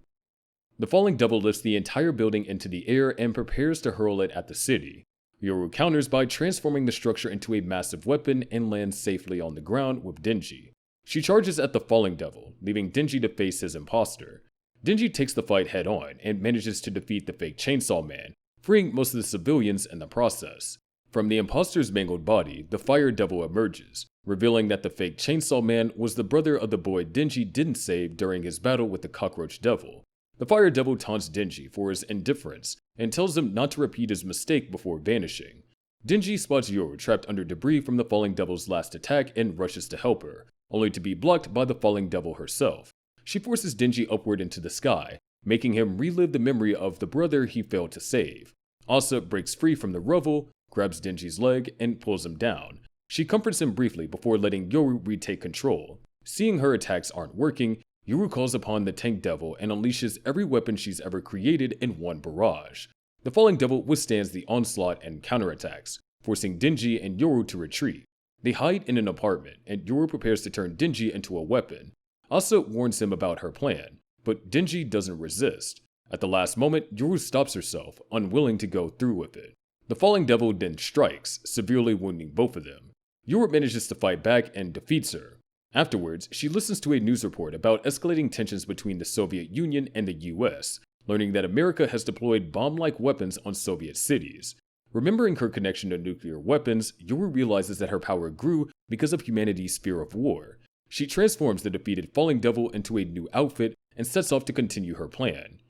The Falling Devil lifts the entire building into the air and prepares to hurl it at the city. Yoru counters by transforming the structure into a massive weapon and lands safely on the ground with Denji. She charges at the Falling Devil, leaving Denji to face his imposter. Denji takes the fight head on and manages to defeat the fake Chainsaw Man, freeing most of the civilians in the process. From the imposter's mangled body, the Fire Devil emerges, revealing that the fake Chainsaw Man was the brother of the boy Denji didn't save during his battle with the Cockroach Devil. The Fire Devil taunts Denji for his indifference and tells him not to repeat his mistake before vanishing. Denji spots Yoru trapped under debris from the Falling Devil's last attack and rushes to help her, only to be blocked by the Falling Devil herself. She forces Denji upward into the sky, making him relive the memory of the brother he failed to save. Asa breaks free from the revel, grabs Denji's leg, and pulls him down. She comforts him briefly before letting Yoru retake control. Seeing her attacks aren't working, Yoru calls upon the Tank Devil and unleashes every weapon she's ever created in one barrage. The Falling Devil withstands the onslaught and counterattacks, forcing Denji and Yoru to retreat. They hide in an apartment, and Yoru prepares to turn Denji into a weapon. Asa warns him about her plan, but Denji doesn't resist. At the last moment, Yoru stops herself, unwilling to go through with it. The Falling Devil then strikes, severely wounding both of them. Yoru manages to fight back and defeats her. Afterwards, she listens to a news report about escalating tensions between the Soviet Union and the US, learning that America has deployed bomb-like weapons on Soviet cities. Remembering her connection to nuclear weapons, Yoru realizes that her power grew because of humanity's fear of war. She transforms the defeated Falling Devil into a new outfit and sets off to continue her plan.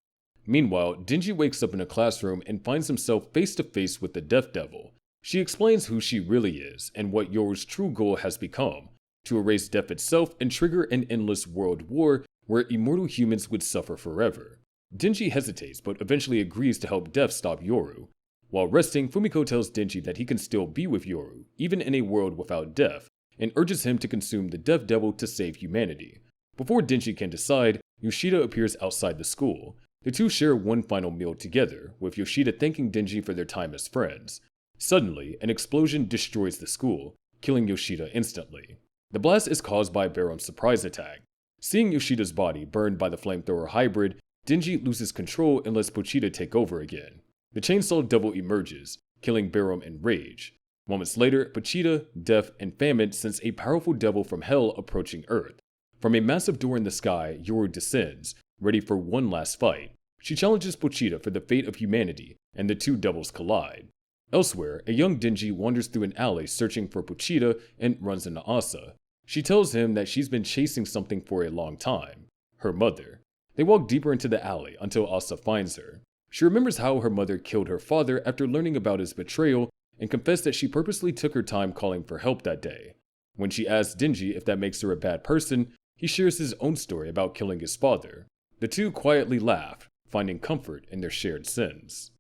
Meanwhile, Denji wakes up in a classroom and finds himself face to face with the Death Devil. She explains who she really is and what Yoru's true goal has become: to erase death itself and trigger an endless world war where immortal humans would suffer forever. Denji hesitates but eventually agrees to help Death stop Yoru. While resting, Fumiko tells Denji that he can still be with Yoru, even in a world without death, and urges him to consume the Death Devil to save humanity. Before Denji can decide, Yoshida appears outside the school. The two share one final meal together, with Yoshida thanking Denji for their time as friends. Suddenly, an explosion destroys the school, killing Yoshida instantly. The blast is caused by Barum's surprise attack. Seeing Yoshida's body burned by the flamethrower hybrid, Denji loses control and lets Pochita take over again. The Chainsaw Devil emerges, killing Barum in rage. Moments later, Pochita, Death, and Famine sense a powerful devil from hell approaching Earth. From a massive door in the sky, Yoru descends, ready for one last fight. She challenges Pochita for the fate of humanity, and the two devils collide. Elsewhere, a young Denji wanders through an alley searching for Pochita and runs into Asa. She tells him that she's been chasing something for a long time: her mother. They walk deeper into the alley until Asa finds her. She remembers how her mother killed her father after learning about his betrayal and confessed that she purposely took her time calling for help that day. When she asks Denji if that makes her a bad person, he shares his own story about killing his father. The two quietly laugh, finding comfort in their shared sins.